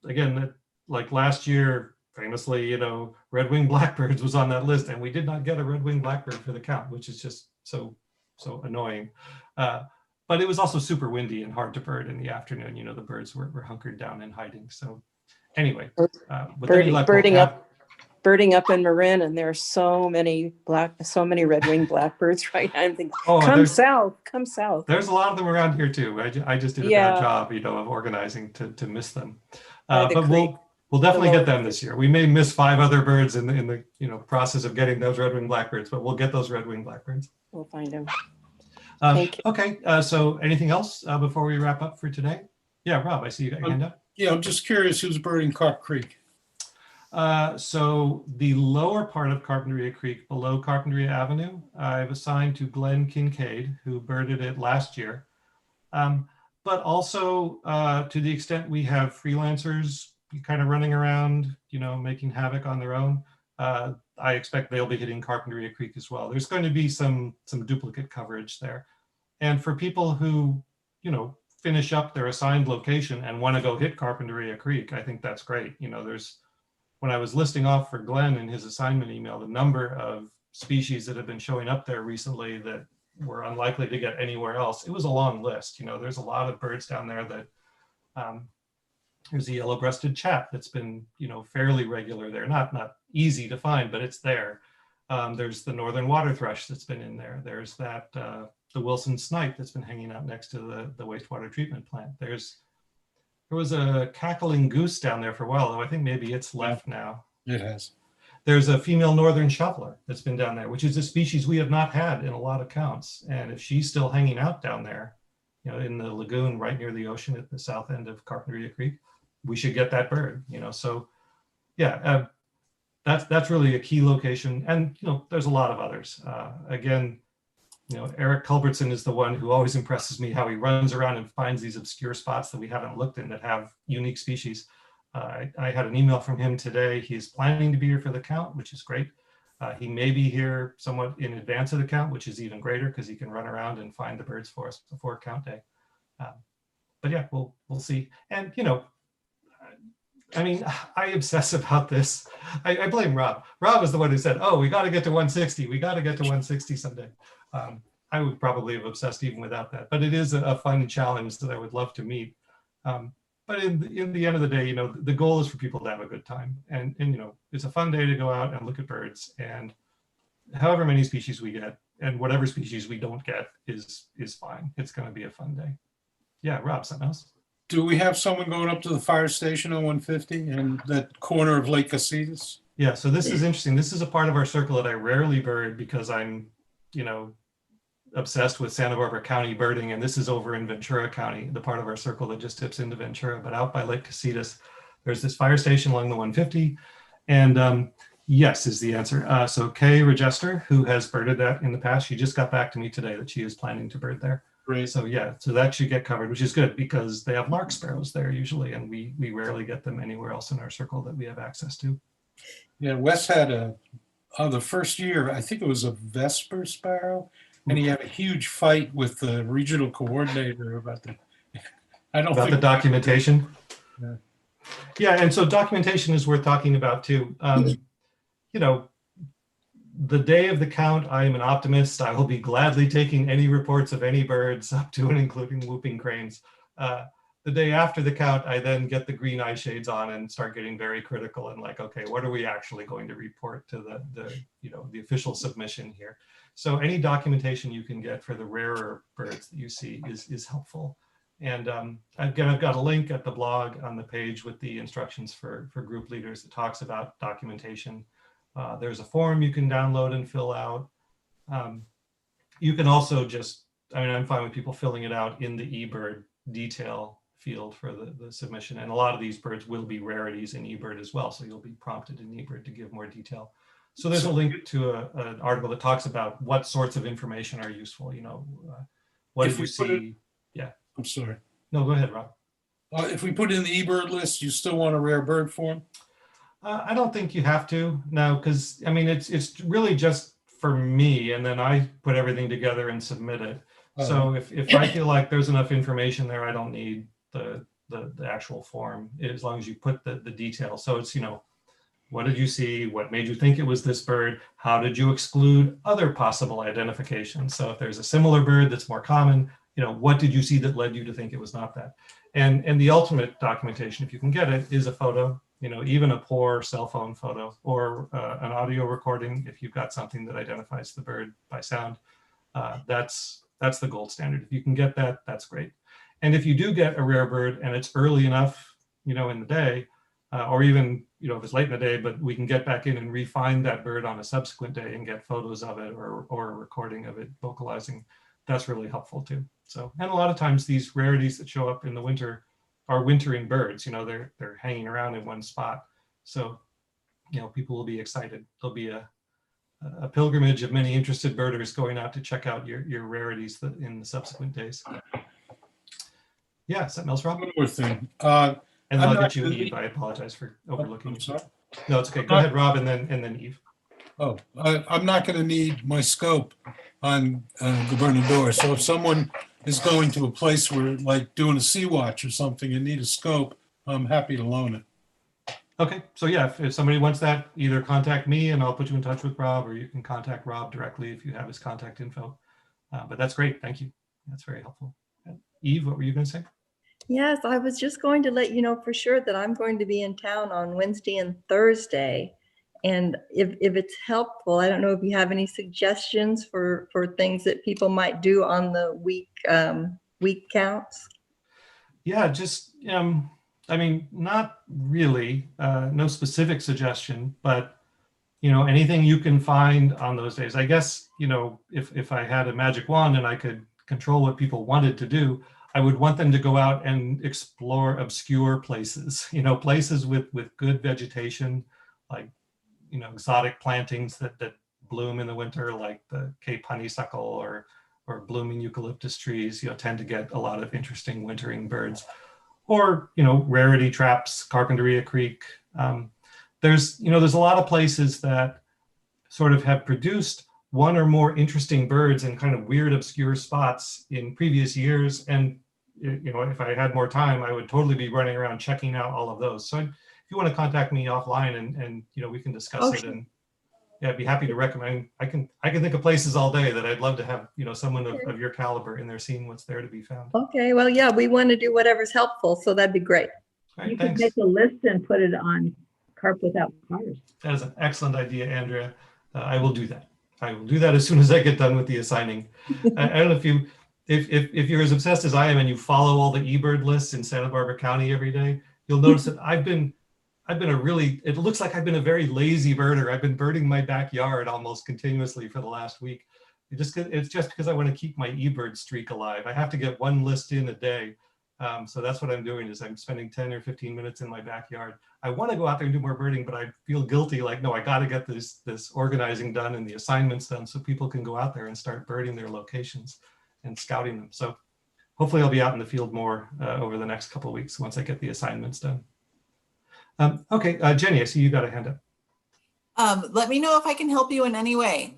again, like last year, famously, red-winged blackbirds was on that list, and we did not get a red-winged blackbird for the count, which is just so annoying. But it was also super windy and hard to bird in the afternoon. The birds were hunkered down and hiding. So anyway, birding up in Marin, and there are so many red-winged blackbirds right now. I'm thinking, come south. There's a lot of them around here too. I just did a bad job, of organizing to miss them. But we'll definitely get them this year. We may miss 5 other birds in the process of getting those red-winged blackbirds, but we'll get those red-winged blackbirds. We'll find them. Thank you. Okay. So anything else before we wrap up for today? Yeah, Rob, I see you got your hand up. Yeah, I'm just curious who's birding Carp Creek. So the lower part of Carpinteria Creek, below Carpinteria Avenue, I've assigned to Glenn Kincaid, who birded it last year. But also to the extent we have freelancers kind of running around, making havoc on their own, I expect they'll be hitting Carpinteria Creek as well. There's going to be some duplicate coverage there. And for people who, finish up their assigned location and want to go hit Carpinteria Creek, I think that's great. When I was listing off for Glenn in his assignment email, the number of species that have been showing up there recently that were unlikely to get anywhere else, it was a long list. There's a lot of birds down there that, there's a yellow-breasted chat that's been, fairly regular there. Not easy to find, but it's there. There's the northern water thrush that's been in there. There's that, the Wilson snipe that's been hanging out next to the wastewater treatment plant. There was a cackling goose down there for a while, though I think maybe it's left now. It has. There's a female northern shoveler that's been down there, which is a species we have not had in a lot of counts. And if she's still hanging out down there, in the lagoon right near the ocean at the south end of Carpinteria Creek, we should get that bird. So yeah, that's really a key location. And there's a lot of others. Again, Eric Culbertson is the one who always impresses me, how he runs around and finds these obscure spots that we haven't looked in that have unique species. I had an email from him today. He's planning to be here for the count, which is great. He may be here somewhat in advance of the count, which is even greater because he can run around and find the birds for us before count day. But yeah, we'll see. And I mean, I obsess about this. I blame Rob. Rob is the one who said, "Oh, we got to get to 160. We got to get to 160 someday." I would probably have obsessed even without that. But it is a fun challenge that I would love to meet. But in the end of the day, the goal is for people to have a good time. And it's a fun day to go out and look at birds. And however many species we get, and whatever species we don't get is fine. It's going to be a fun day. Yeah, Rob, something else? Do we have someone going up to the fire station on 150 and that corner of Lake Casitas? Yeah, so this is interesting. This is a part of our circle that I rarely bird because I'm, obsessed with Santa Barbara County birding, and this is over in Ventura County, the part of our circle that just tips into Ventura. But out by Lake Casitas, there's this fire station along the 150, and yes is the answer. So Kay Regester, who has birded that in the past, she just got back to me today that she is planning to bird there. Great. So yeah, so that should get covered, which is good because they have lark sparrows there usually, and we rarely get them anywhere else in our circle that we have access to. Yeah, Wes had the first year, I think it was a Vesper sparrow, and he had a huge fight with the regional coordinator about the, the documentation. Yeah. Yeah, and so documentation is worth talking about too. The day of the count, I am an optimist. I will be gladly taking any reports of any birds up to and including whooping cranes. The day after the count, I then get the green eye shades on and start getting very critical and like, okay, what are we actually going to report to the official submission here? So any documentation you can get for the rarer birds that you see is helpful. And I've got a link at the blog on the page with the instructions for group leaders that talks about documentation. There's a form you can download and fill out. You can also I'm fine with people filling it out in the eBird detail field for the submission. And a lot of these birds will be rarities in eBird as well. So you'll be prompted in eBird to give more detail. So there's a link to an article that talks about what sorts of information are useful. What did you see? Yeah. I'm sorry. No, go ahead, Rob. If we put in the eBird list, you still want a rare bird form? I don't think you have to now, because it's really just for me, and then I put everything together and submit it. So if I feel like there's enough information there, I don't need the actual form, as long as you put the details. So it's, what did you see? What made you think it was this bird? How did you exclude other possible identifications? So if there's a similar bird that's more common, what did you see that led you to think it was not that? And the ultimate documentation, if you can get it, is a photo, even a poor cell phone photo or an audio recording. If you've got something that identifies the bird by sound, that's the gold standard. If you can get that, that's great. And if you do get a rare bird and it's early enough, in the day, or even, if it's late in the day, but we can get back in and refine that bird on a subsequent day and get photos of it or a recording of it vocalizing, that's really helpful too. So, and a lot of times these rarities that show up in the winter are wintering birds, they're hanging around in one spot. So, people will be excited. There'll be a pilgrimage of many interested birders going out to check out your rarities in the subsequent days. Yeah, something else, Rob? One more thing. And then I'll get you Eve. I apologize for overlooking I'm you. sorry. No, it's okay. Go ahead, Rob, and then Eve. Oh, I'm not going to need my scope on Gobernador. So if someone is going to a place where, like doing a sea watch or something and need a scope, I'm happy to loan it. Okay, so yeah, if somebody wants that, either contact me and I'll put you in touch with Rob, or you can contact Rob directly if you have his contact info. But that's great. Thank you. That's very helpful. Eve, what were you going to say? Yes, I was just going to let you know for sure that I'm going to be in town on Wednesday and Thursday. And if it's helpful, I don't know if you have any suggestions for things that people might do on the week counts. Yeah, just, not really, no specific suggestion, but, anything you can find on those days. I guess, if I had a magic wand and I could control what people wanted to do, I would want them to go out and explore obscure places, places with good vegetation, like, exotic plantings that bloom in the winter, like the Cape honeysuckle or blooming eucalyptus trees, tend to get a lot of interesting wintering birds. Or, rarity traps, Carpinteria Creek. There's a lot of places that sort of have produced one or more interesting birds in kind of weird, obscure spots in previous years. And, if I had more time, I would totally be running around checking out all of those. So if you want to contact me offline and we can discuss it, and yeah, I'd be happy to recommend. I can think of places all day that I'd love to have, someone of your caliber in there seeing what's there to be found. Okay, well, yeah, we want to do whatever's helpful, so that'd be great. All right, You can thanks. make a list and put it on Carp Without Cars. That is an excellent idea, Andrea. I will do that. I will do that as soon as I get done with the assigning. I don't know if you're as obsessed as I am and you follow all the eBird lists in Santa Barbara County every day, you'll notice that I've been it looks like I've been a very lazy birder. I've been birding my backyard almost continuously for the last week. It's just because I want to keep my eBird streak alive. I have to get one list in a day. So that's what I'm doing, is I'm spending 10 or 15 minutes in my backyard. I want to go out there and do more birding, but I feel guilty, like, no, I got to get this organizing done and the assignments done so people can go out there and start birding their locations and scouting them. So hopefully I'll be out in the field more over the next couple of weeks once I get the assignments done. Okay, Jenny, I see you got a hand up. Let me know if I can help you in any way.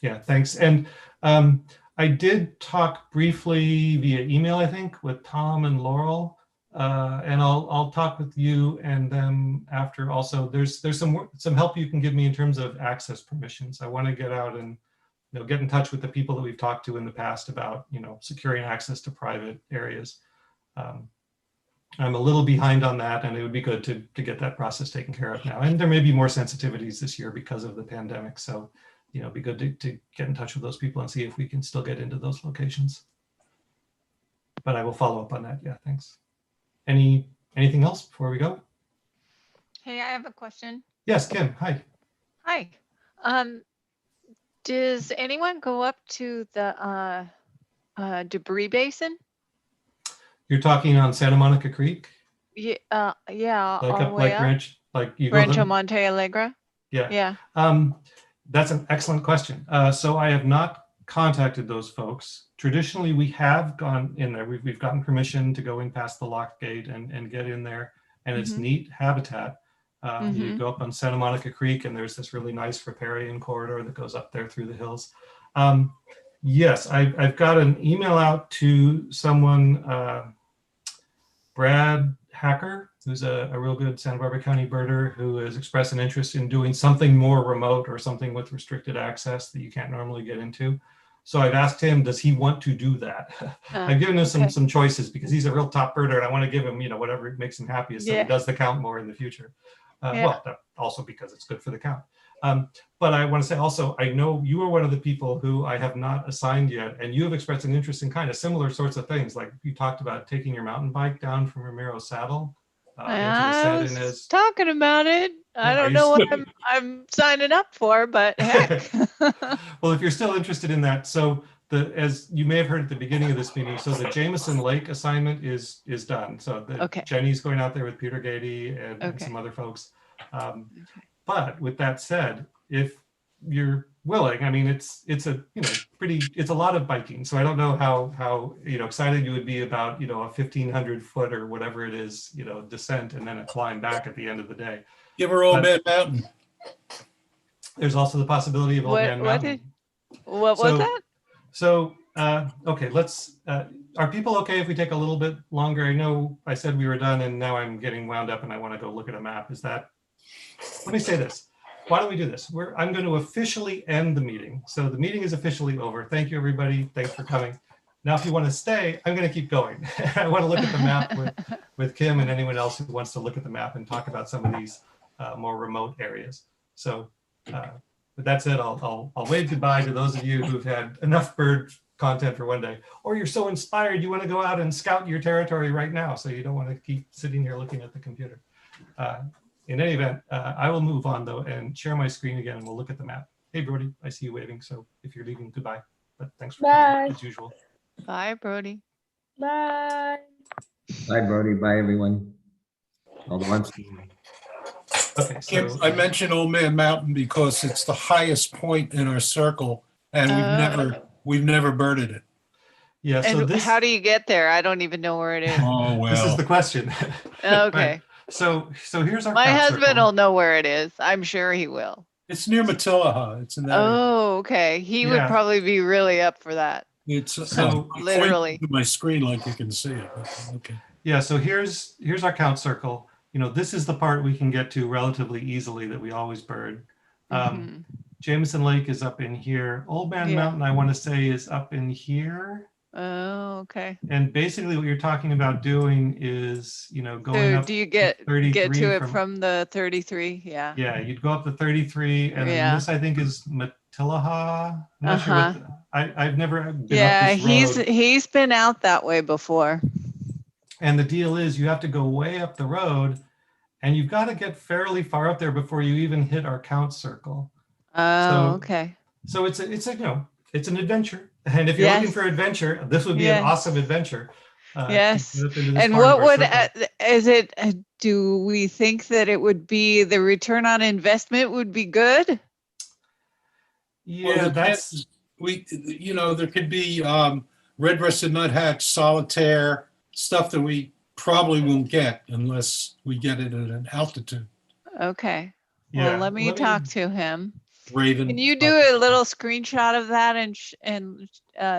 Yeah, thanks. And I did talk briefly via email, I think, with Tom and Laurel, and I'll talk with you and them after. Also, there's some help you can give me in terms of access permissions. I want to get out and get in touch with the people that we've talked to in the past about securing access to private areas. I'm a little behind on that, and it would be good to get that process taken care of now. And there may be more sensitivities this year because of the pandemic, so it'd be good to get in touch with those people and see if we can still get into those locations. But I will follow up on that. Yeah, thanks. Anything else before we go? Hey, I have a question. Yes, Kim. Hi. Hi. Does anyone go up to the debris basin? You're talking on Santa Monica Creek? Yeah, yeah, Like all the way up. like you Rancho Monte Alegre? Yeah. Yeah. That's an excellent question. So I have not contacted those folks. Traditionally, we have gone in there. We've gotten permission to go in past the lock gate and get in there. And it's neat habitat. You go up on Santa Monica Creek, and there's this really nice riparian corridor that goes up there through the hills. Yes, I've got an email out to someone, Brad Hacker, who's a real good Santa Barbara County birder, who has expressed an interest in doing something more remote or something with restricted access that you can't normally get into. So I've asked him, does he want to do that? I've given him some choices because he's a real top birder, and I want to give him, whatever makes him happiest, so he does the count more in the future. Well, also because it's good for the count. But I want to say also, I know you are one of the people who I have not assigned yet, and you have expressed an interest in kind of similar sorts of things. Like you talked about taking your mountain bike down from Ramiro Saddle. I was talking about it. I don't know what I'm signing up for, but heck. Well, if you're still interested in that, so as you may have heard at the beginning of this meeting, so the Jameson Lake assignment is done. So Jenny's going out there with Peter Gady and some other folks. But with that said, if you're willing, I mean, it's a lot of biking. So I don't know how excited you would be about, a 1,500 foot or whatever it is, descent and then a climb back at the end of the day. Give her Old Man Mountain. There's also the possibility of Old Man Mountain. What was that? So, okay, are people okay if we take a little bit longer? I know I said we were done and now I'm getting wound up and I want to go look at a map. Let me say this. Why don't we do this? I'm going to officially end the meeting. So the meeting is officially over. Thank you, everybody. Thanks for coming. Now, if you want to stay, I'm going to keep going. I want to look at the map with Kim and anyone else who wants to look at the map and talk about some of these more remote areas. So with that said, I'll wave goodbye to those of you who've had enough bird content for one day, or you're so inspired you want to go out and scout your territory right now, so you don't want to keep sitting here looking at the computer. In any event, I will move on though and share my screen again, and we'll look at the map. Hey, Brody, I see you waving. So if you're leaving, goodbye. But thanks for coming as usual. Bye, Brody. Bye. Bye, Brody. Bye, everyone. All the ones. Okay, so I mentioned Old Man Mountain because it's the highest point in our circle, and we've never birded it. yeah. So And how do you get there? I don't even know where it is. Oh well. this is the question. Okay. Right. So here's our My count husband circle. will know where it is. I'm sure he will. It's near Matilaha. It's in that. Oh, okay. He would Yeah. probably be really up for that. It's So- Literally. to my screen like you can see it. Okay. Yeah, so here's our count circle. This is the part we can get to relatively easily that we always bird. Mhm. Jameson Lake is up in here. Old Man Yeah. Mountain, I want to say, is up in here. Oh, okay. And basically what you're talking about doing is, going So up do you get to 33 it from the 33? Yeah. Yeah, you'd go up to 33, and then Yeah. this I think is Tillaha. I'm not sure what I've never been Yeah, up this road. he's been out that way before. And the deal is you have to go way up the road and you've got to get fairly far up there before you even hit our count circle. Oh, okay. So it's an adventure. And if you're looking for adventure, this would be an awesome adventure. Yes. And what would do we think that it would be the return on investment would be good? Yeah, well, there could be red-breasted nuthatch, solitaire, stuff that we probably won't get unless we get it at an altitude. Okay. Yeah. Well, let me talk to him. Raven. Can you do a little screenshot of that and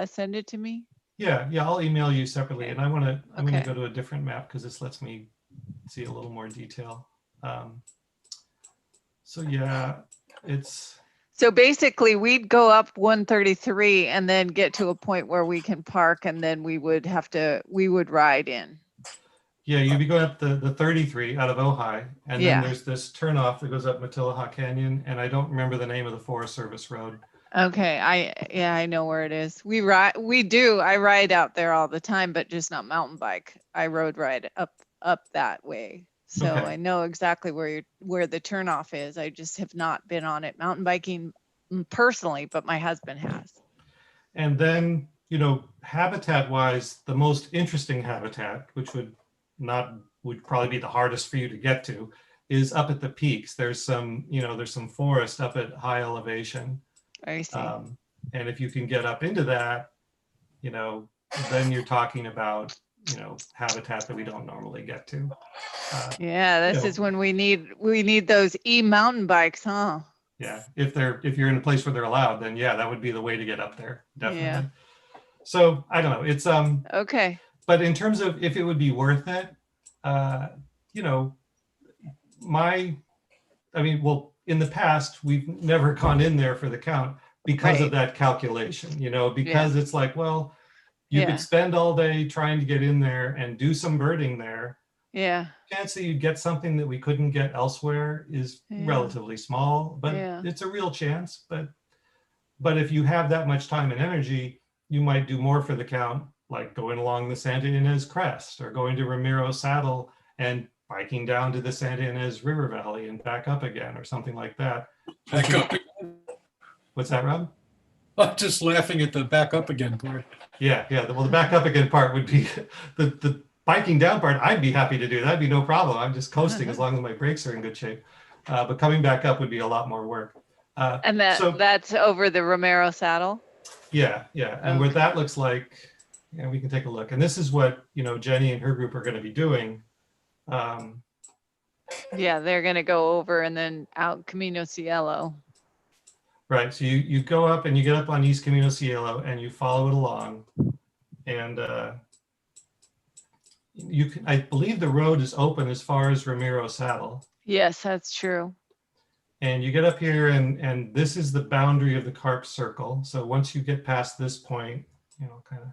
send it to me? Yeah, I'll email you separately, and I'm gonna Okay. go to a different map because this lets me see a little more detail. So yeah, it's. So basically, we'd go up 133 and then get to a point where we can park, and then we would ride in. Yeah, you'd be going up the 33 out of Ojai, and then there's this turnoff that goes up Matilaha Canyon, and I don't remember the name of the Forest Service road. Okay, I know where it is. I ride out there all the time, but just not mountain bike. I road ride up that way. So I know exactly where the turnoff is. I just have not been on it mountain biking personally, but my husband has. And then, habitat wise, the most interesting habitat, which would probably be the hardest for you to get to, is up at the peaks. There's some forest up at high elevation. I see. And if you can get up into that, then you're talking about, habitat that we don't normally get to. This is when we need those mountain bikes, huh? Yeah, if you're in a place where they're allowed, then that would be the way to get up there, definitely. Yeah. So I don't know. It's okay. But in terms of if it would be worth it, in the past, we've never gone in there for the count because of that calculation, because it's like, well, you could spend all day trying to get in there and do some birding there. Yeah. Chance that you get something that we couldn't get elsewhere is relatively small, but it's a real chance. But if you have that much time and energy, you might do more for the count, like going along the Santa Ynez Crest or going to Ramiro Saddle and biking down to the Santa Ynez River Valley and back up again or something like that. Back up. What's that, Rob? I'm just laughing at the back up again part. Yeah. Well, the back up again part would be the biking down part. I'd be happy to do. That'd be no problem. I'm just coasting as long as my brakes are in good shape. But coming back up would be a lot more work. And that's over the Romero Saddle? Yeah. And what that looks like, we can take a look. And this is what, Jenny and her group are going to be doing. They're going to go over and then out Camino Cielo. Right. So you go up and you get up on East Camino Cielo and you follow it along. And I believe the road is open as far as Ramiro Saddle. Yes, that's true. And you get up here and this is the boundary of the Carp Circle. So once you get past this point, kind of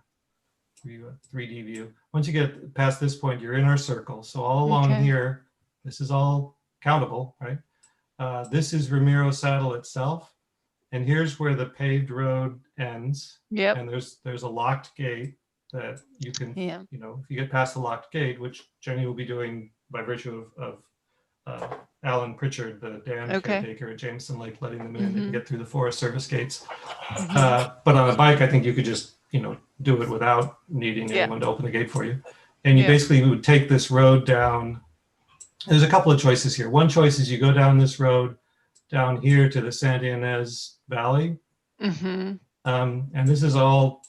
3D view. Once you get past this point, you're in our circle. So all along here, this is all countable, right? This is Ramiro Saddle itself. And here's where the paved road ends. Yep. And there's a locked gate that you can, if you get past the locked gate, which Jenny will be doing by virtue of Alan Pritchard, the dam caretaker at Jameson Lake, letting them in and get through the Forest Service gates. But on a bike, I think you could just, do it without needing anyone to open the gate for you. And you basically would take this road down. There's a couple of choices here. One choice is you go down this road down here to the Santa Ynez Valley. And this is all,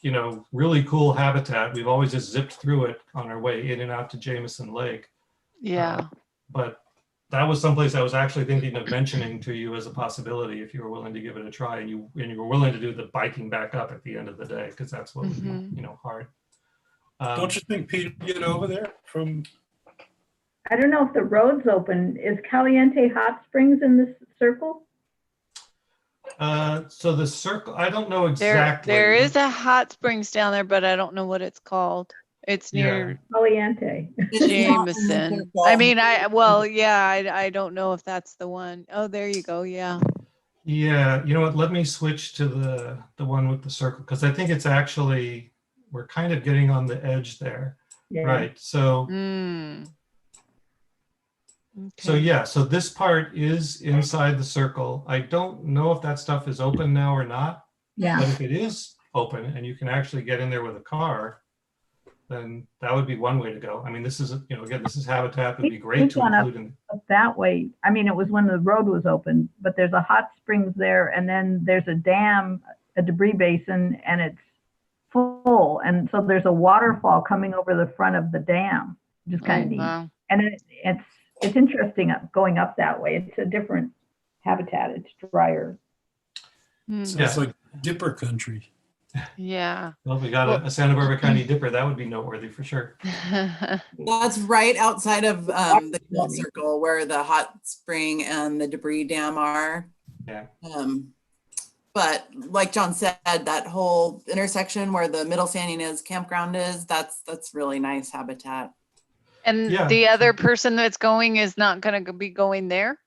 really cool habitat. We've always just zipped through it on our way in and out to Jameson Lake. But that was someplace I was actually thinking of mentioning to you as a possibility if you were willing to give it a try and you were willing to do the biking back up at the end of the day, because that's what would be, hard. Don't you think Pete would get over there from? I don't know if the road's open. Is Caliente Hot Springs in this circle? So the circle, I don't know exactly. There is a hot springs down there, but I don't know what it's called. It's near Caliente. Jameson. I mean, I don't know if that's the one. Oh, there you go. Yeah. Yeah, you know what? Let me switch to the one with the circle because I think it's actually we're kind of getting on the edge there. Yeah. Right. So Mm. so Okay. yeah, so this part is inside the circle. I don't know if that stuff is open now or not, but Yeah. if it is open and you can actually get in there with a car, then that would be one way to go. I mean, this is, you know, again, this is habitat that would be great We've to gone include in. up that way. I mean, it was when the road was open, but there's a hot springs there, and then there's a dam, a debris basin, and it's full. And so there's a waterfall coming over the front of the dam, which is kind Oh, of neat. wow. And it's interesting going up that way. It's a different habitat. It's drier. Hmm. Sounds like dipper country. Yeah. Well, if we got Well- a Santa Barbara County dipper, that would be noteworthy for sure. That's right outside of the Gill Water. circle where the hot spring and the debris dam are. Yeah. But like John said, that whole intersection where the Middle San Ynez campground is, that's really nice habitat. And Yeah. the other person that's going is not going to be going there?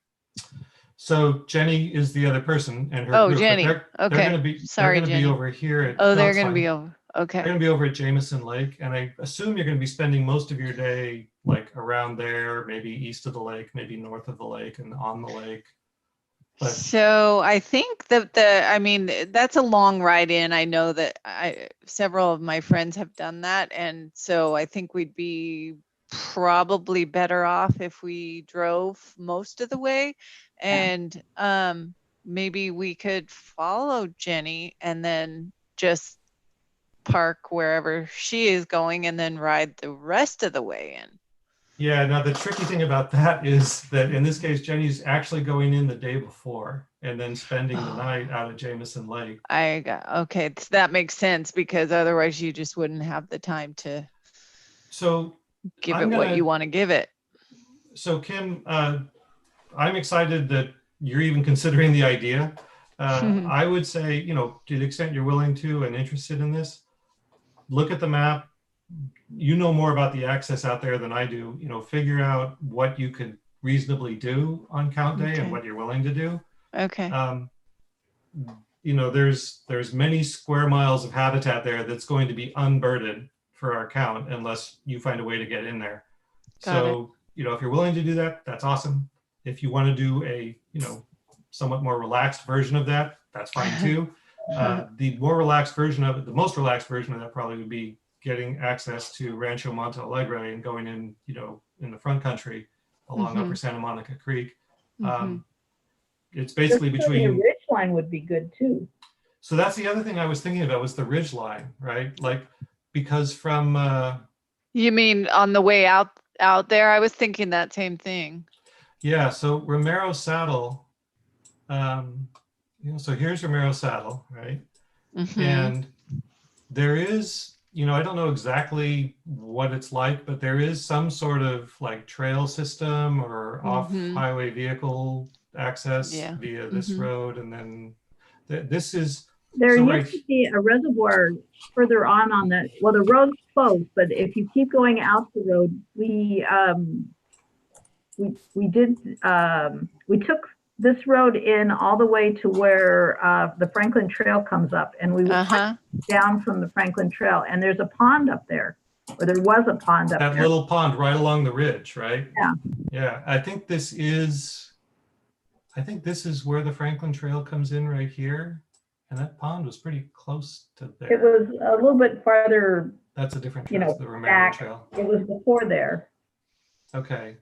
So Jenny is the other person and her Oh, group, but Jenny. they're Okay. going to be, Sorry, they're going to Jenny. be over here. At, Oh, no, they're it's going to fine. be over. They're Okay. going to be over at Jameson Lake, and I assume you're going to be spending most of your day like around there, maybe east of the lake, maybe north of the lake, and on the lake. But So I think that I mean, that's a long ride in. I know that several of my friends have done that. And so I think we'd be probably better off if we drove most of the way. And maybe we could follow Jenny and then just park wherever she is going and then ride the rest of the way in. yeah, now the tricky thing about that is that in this case, Jenny's actually going in the day before and then spending the night out at Jameson Lake. Okay, that makes sense because otherwise you just wouldn't have the time to So give I'm it what gonna- you want to give it. So Kim, I'm excited that you're even considering the idea. I would say, you know, to the extent you're willing to and interested in this, look at the map. You know more about the access out there than I do. You know, figure out what you could reasonably do on count day Okay. and what you're willing to do. Okay. You know, there's many square miles of habitat there that's going to be unbirded for our count unless you find a way to get in there. Got So, you know, if you're willing to do that, that's awesome. If you want to do a, you know, somewhat more relaxed version of that, that's fine too. The more relaxed version of it, the most relaxed version of that probably would be getting access to Rancho Monte Alegre and going in, you know, in the front country along Upper Santa Monica Creek. It's basically The between. ridge line would be good too. So that's the other thing I was thinking about was the ridge line, right? Like, because from You mean on the way out there? I was thinking that same thing. yeah, so Romero Saddle, you know, so here's Romero Saddle, right? And there is, you know, I don't know exactly what it's like, but there is some sort of like trail system or off highway vehicle access via this road. And then this is, There so used to be a reservoir further on that. Well, the road's closed, but if you keep going out the road, we took this road in all the way to where the Franklin Trail comes up, and we went down from the Franklin Trail, and there's a pond up there, or there was a pond up that there. little pond right along the ridge, right? Yeah. Yeah, I think this is where the Franklin Trail comes in right here. And that pond was pretty close to there. It was a little bit farther. That's a different trail, You know, it's the Romero back. Trail. It was before there. Okay.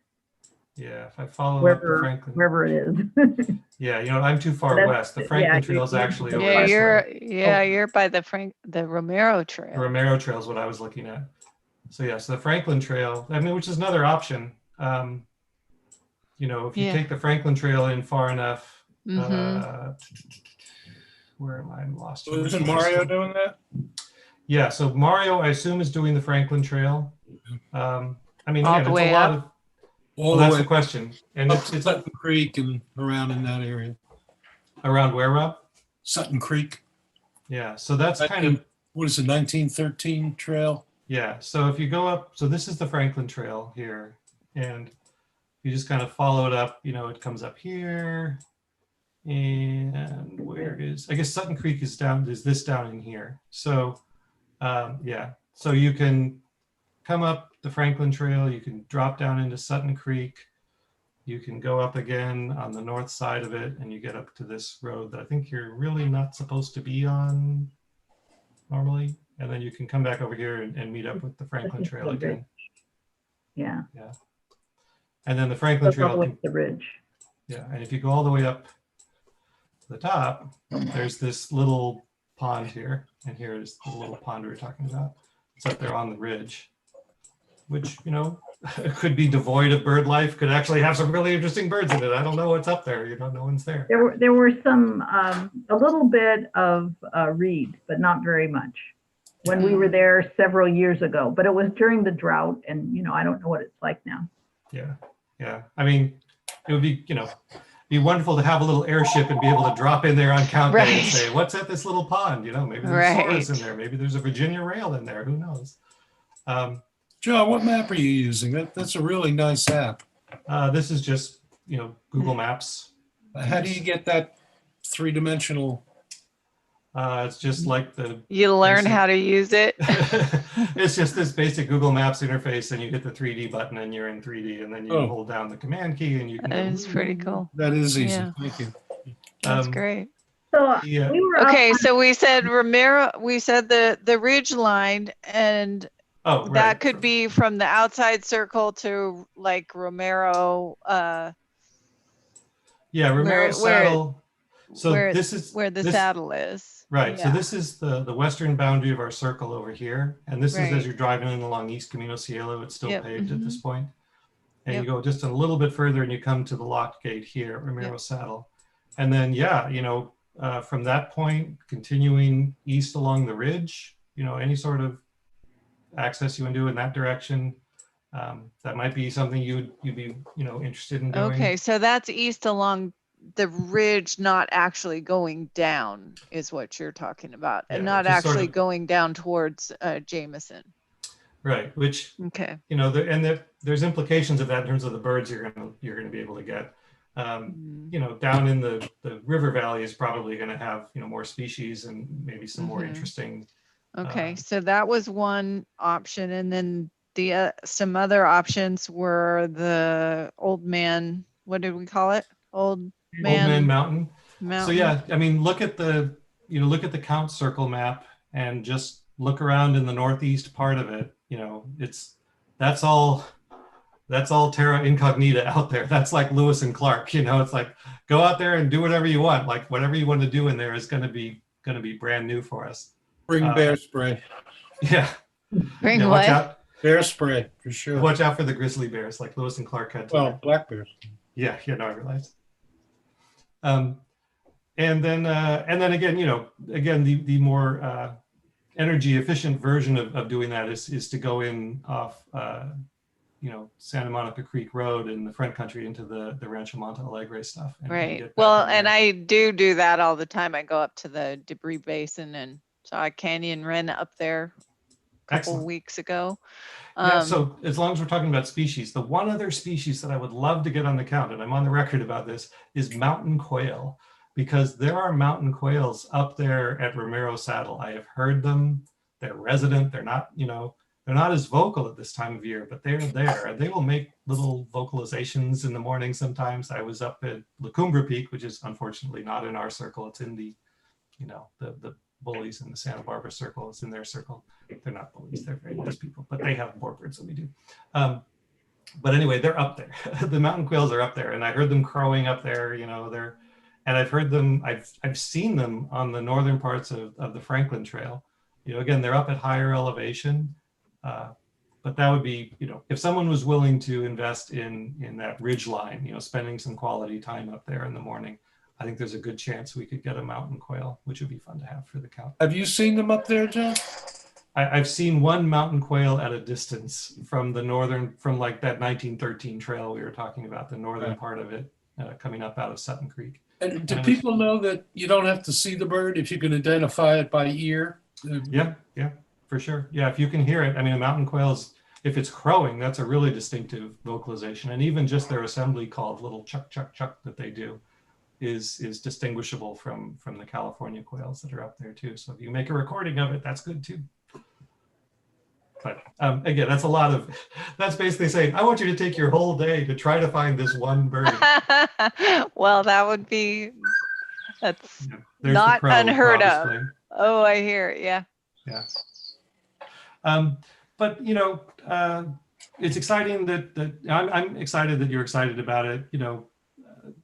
Yeah, if I follow up the Franklin. Wherever it is. Yeah, you know, I'm too far That's- west. The Franklin yeah, Trail is actually over Yeah, this way. you're by the Romero The Trail. Romero Trail is what I was looking at. So yeah, so the Franklin Trail, I mean, which is another option. You know, if you take the Franklin Trail in far enough, where am I? I'm lost. here. Isn't Mario doing that? Yeah, so Mario, I assume, is doing the Franklin Trail. I mean, All again, the it's way a lot up? of. All Well, the that's way the question. And up it's Sutton Creek and around in that area. around where, Rob? Sutton Creek. Yeah, so that's kind of, What is it, 1913 trail? yeah. So if you go up, so this is the Franklin Trail here, and you just kind of follow it up. You know, it comes up here, And where is, I guess Sutton Creek is this down in here. So yeah, so you can come up the Franklin Trail, you can drop down into Sutton Creek, you can go up again on the north side of it, and you get up to this road that I think you're really not supposed to be on normally. And then you can come back over here and meet up with the Franklin Trail again. Yeah. Yeah. And then the Franklin That's all Trail, the ridge. yeah, and if you go all the way up to the top, there's this little pond here, and here is the little pond we were talking about. It's up there on the ridge, which, you know, could be devoid of bird life, could actually have some really interesting birds in it. I don't know what's up there, you know, no one's there. There were some, a little bit of reed, but not very much when we were there several years ago, but it was during the drought, and, you know, I don't know what it's like now. Yeah, yeah. I mean, it would be, you know, be wonderful to have a little airship and be able to drop in there on count day and say, what's at this little pond? You know, maybe there's Soras in there, maybe there's a Virginia rail in there, who knows? John, what map are you using? That's a really nice app. This is just, you know, Google Maps. How do you get that three-dimensional? It's just like the You learn basic- how to use it. It's just this basic Google Maps interface, and you hit the 3D button and you're in 3D, and then you hold down the command key and you can That is pretty cool. That is easy. Yeah. Thank you. That's great. So Yeah. we were up Okay, on- so we said Romero, we said the ridge line, and Oh, right. that could be from the outside circle to like Romero, Yeah, Romero where- Saddle. So where this is where the this- saddle is. Right. So Yeah. this is the western boundary of our circle over here. And this is Right. as you're driving in along East Camino Cielo, it's still Yep. paved at this point. And Yep. you go just a little bit further and you come to the lock gate here at Romero Yep. Saddle. And then, yeah, you know, from that point, continuing east along the ridge, you know, any sort of access you want to do in that direction, that might be something you'd be, you know, interested in doing. Okay, so that's east along the ridge, not actually going down is what you're talking about, and Yeah, not just sort actually of- going down towards Jameson. Right. Which, Okay. you know, there's implications of that in terms of the birds you're gonna be able to get. You know, down in the river valley is probably going to have, you know, more species and maybe some more interesting. Okay, so that was one option, and then the some other options were the old man. What did we call it? Old man Mountain. Mountain. So yeah, I mean, look at the count circle map and just look around in the northeast part of it. You know, that's all terra incognita out there. That's like Lewis and Clark. You know, it's like go out there and do whatever you want. Like whatever you want to do in there is going to be brand new for us. Bring bear spray. Yeah. Bring Yeah, what? watch out. Bear spray, for sure. Watch out for the grizzly bears, like Lewis and Clark had to. Well, black bears. Yeah, no, I realized. And then again, you know, again, the more energy efficient version of doing that is to go in off, you know, Santa Monica Creek Road in the front country into the Rancho Monte Alegre stuff. And Right. get back Well, in and there. I do that all the time. I go up to the debris basin and saw a canyon wren up there a couple Excellent. weeks ago. Yeah, so as long as we're talking about species, the one other species that I would love to get on the count, and I'm on the record about this, is mountain quail, because there are mountain quails up there at Romero Saddle. I have heard them. They're resident. They're not, you know, they're not as vocal at this time of year, but they're there, and they will make little vocalizations in the morning sometimes. I was up at La Cumbre Peak, which is unfortunately not in our circle. It's in the, you know, the bullies in the Santa Barbara circle. It's in their circle. They're not bullies. They're very nice people, but they have more birds than we do. But anyway, they're up there. The mountain quails are up there, and I heard them crowing up there. You know, and I've heard them. I've seen them on the northern parts of the Franklin Trail. You know, again, they're up at higher elevation, but that would be, you know, if someone was willing to invest in that ridge line, you know, spending some quality time up there in the morning, I think there's a good chance we could get a mountain quail, which would be fun to have for the count. Have you seen them up there, John? I've seen one mountain quail at a distance from the northern, from like that 1913 trail we were talking about, the northern part of it, coming up out of Sutton Creek. And do people know that you don't have to see the bird if you can identify it by ear? Yeah, for sure. Yeah, if you can hear it. I mean, a mountain quail is, if it's crowing, that's a really distinctive vocalization. And even just their assembly called little chuck, chuck, chuck that they do is distinguishable from the California quails that are up there too. So if you make a recording of it, that's good too. But again, that's basically saying, I want you to take your whole day to try to find this one bird. Well, that's There's not the crow, unheard Rob's of. playing. Oh, I hear it. Yeah. Yeah. But it's exciting that I'm excited that you're excited about it.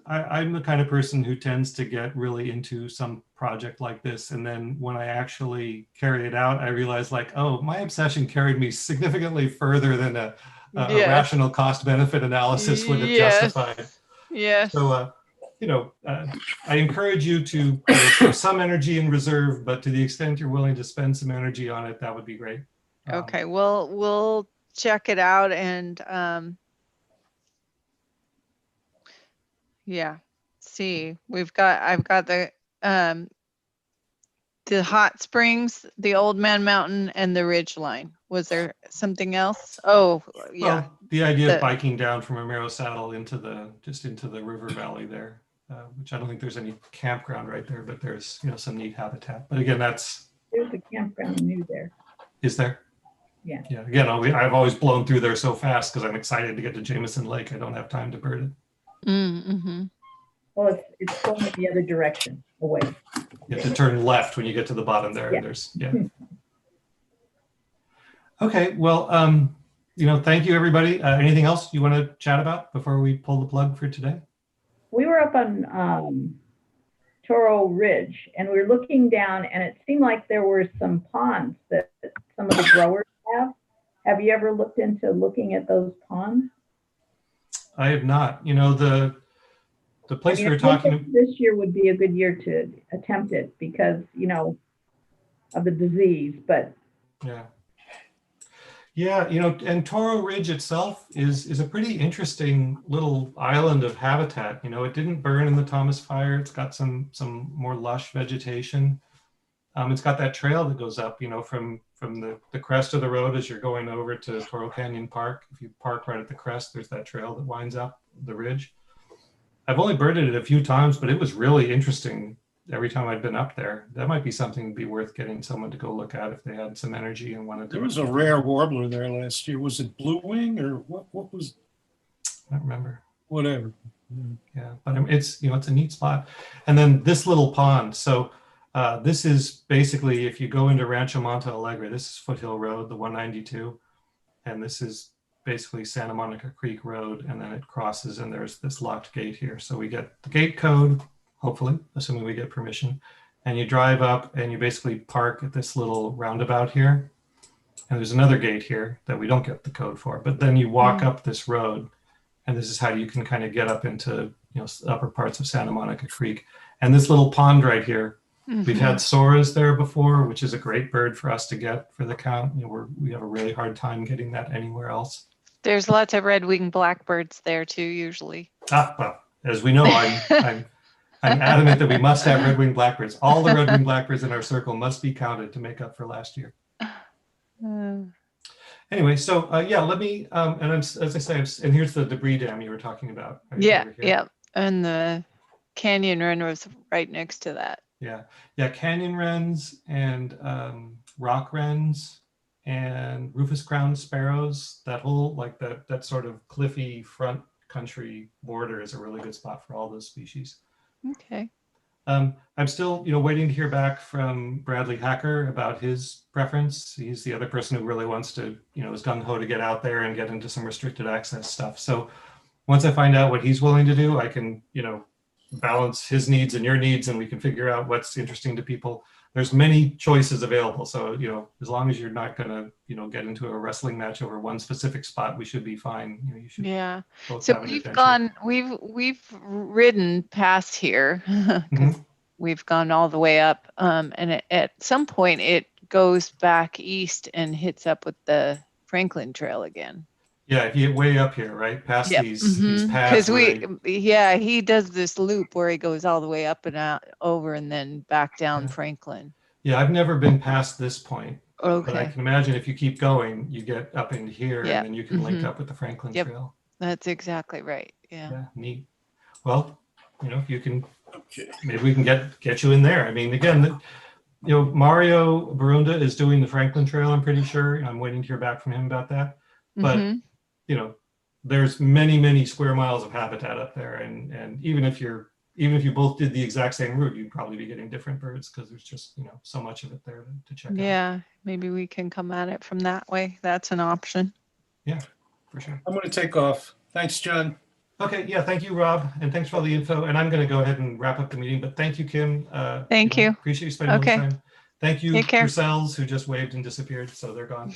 I'm the kind of person who tends to get really into some project like this, and then when I actually carry it out, I realize like, oh, my obsession carried me significantly further than a rational cost benefit analysis would have justified. Yes. So I encourage you to have some energy in reserve, but to the extent you're willing to spend some energy on it, that would be great. Okay, we'll check it out and yeah, see. I've got the hot springs, the Old Man Mountain, and the Ridge Line. Was there something else? Oh, yeah. Well, the idea of biking down from Romero Saddle into the river valley there, which I don't think there's any campground right there, but there's some neat habitat. But again, there's a campground new there. Is there? Yeah. Yeah. Again, I've always blown through there so fast because I'm excited to get to Jameson Lake. I don't have time to bird it. Mm-hmm. Well, it's going the other direction away. You have to turn left when you get to the bottom there. Yeah. Okay. Well, thank you, everybody. Anything else you want to chat about before we pull the plug for today? We were up on Toro Ridge, and we were looking down, and it seemed like there were some ponds that some of the growers have. Have you ever looked into looking at those ponds? I have not. The place we were talking. This year would be a good year to attempt it because of the disease, but. Yeah, and Toro Ridge itself is a pretty interesting little island of habitat. It didn't burn in the Thomas Fire. It's got some more lush vegetation. It's got that trail that goes up, from the crest of the road as you're going over to Toro Canyon Park. If you park right at the crest, there's that trail that winds up the ridge. I've only birded it a few times, but it was really interesting every time I've been up there. That might be something to be worth getting someone to go look at if they had some energy and wanted to. There was a rare warbler there last year. Was it blue wing or what was? I don't remember. Whatever. Yeah, but it's it's a neat spot. And then this little pond. So this is basically if you go into Rancho Monte Alegre, this is Foothill Road, the 192, and this is basically Santa Monica Creek Road, and then it crosses and there's this locked gate here. So we get the gate code, hopefully, assuming we get permission, and you drive up and you basically park at this little roundabout here. And there's another gate here that we don't get the code for, but then you walk up this road, and this is how you can kind of get up into upper parts of Santa Monica Creek. And this little pond right here, we've had soras there before, which is a great bird for us to get for the count. We have a really hard time getting that anywhere else. There's lots of red-winged blackbirds there too, usually. Well, as we know, I'm adamant that we must have red-winged blackbirds. All the red-winged blackbirds in our circle must be counted to make up for last year. Anyway, so let me, as I say, and here's the debris dam you were talking about. Yeah, and the canyon wren was right next to that. Yeah, canyon wrens and rock wrens and rufous crowned sparrows. That whole that sort of cliffy front country border is a really good spot for all those species. Okay. I'm still, waiting to hear back from Bradley Hacker about his preference. He's the other person who really wants to, is gung ho to get out there and get into some restricted access stuff. So once I find out what he's willing to do, I can, balance his needs and your needs, and we can figure out what's interesting to people. There's many choices available. So, as long as you're not going to, get into a wrestling match over one specific spot, we should be fine. You should. Yeah. Both So have an we've adventure. we've ridden past here because we've gone all the way up. And at some point it goes back east and hits up with the Franklin Trail again. Yeah, if you get way up here, right, past these paths. Because he does this loop where he goes all the way up and out over and then back down Franklin. Yeah, I've never been past this point. Okay. But I can imagine if you keep going, you get up into here and then you can link up with the Franklin Trail. That's exactly right. Yeah. Yeah, neat. Well, if you can maybe we can get you in there. I mean, again, Mario Barunda is doing the Franklin Trail, I'm pretty sure. I'm waiting to hear back from him about that. But, Mhm. There's many square miles of habitat up there. And even if you both did the exact same route, you'd probably be getting different birds because there's just, so much of it there to check out. Yeah, maybe we can come at it from that way. That's an option. Yeah, for sure. I'm going to take off. Thanks, John. Okay, yeah, thank you, Rob, and thanks for all the info. And I'm going to go ahead and wrap up the meeting, but thank you, Kim. Thank you. Appreciate you spending all Okay. this time. Thank you, Take care. Purcells, who just waved and disappeared, so they're gone.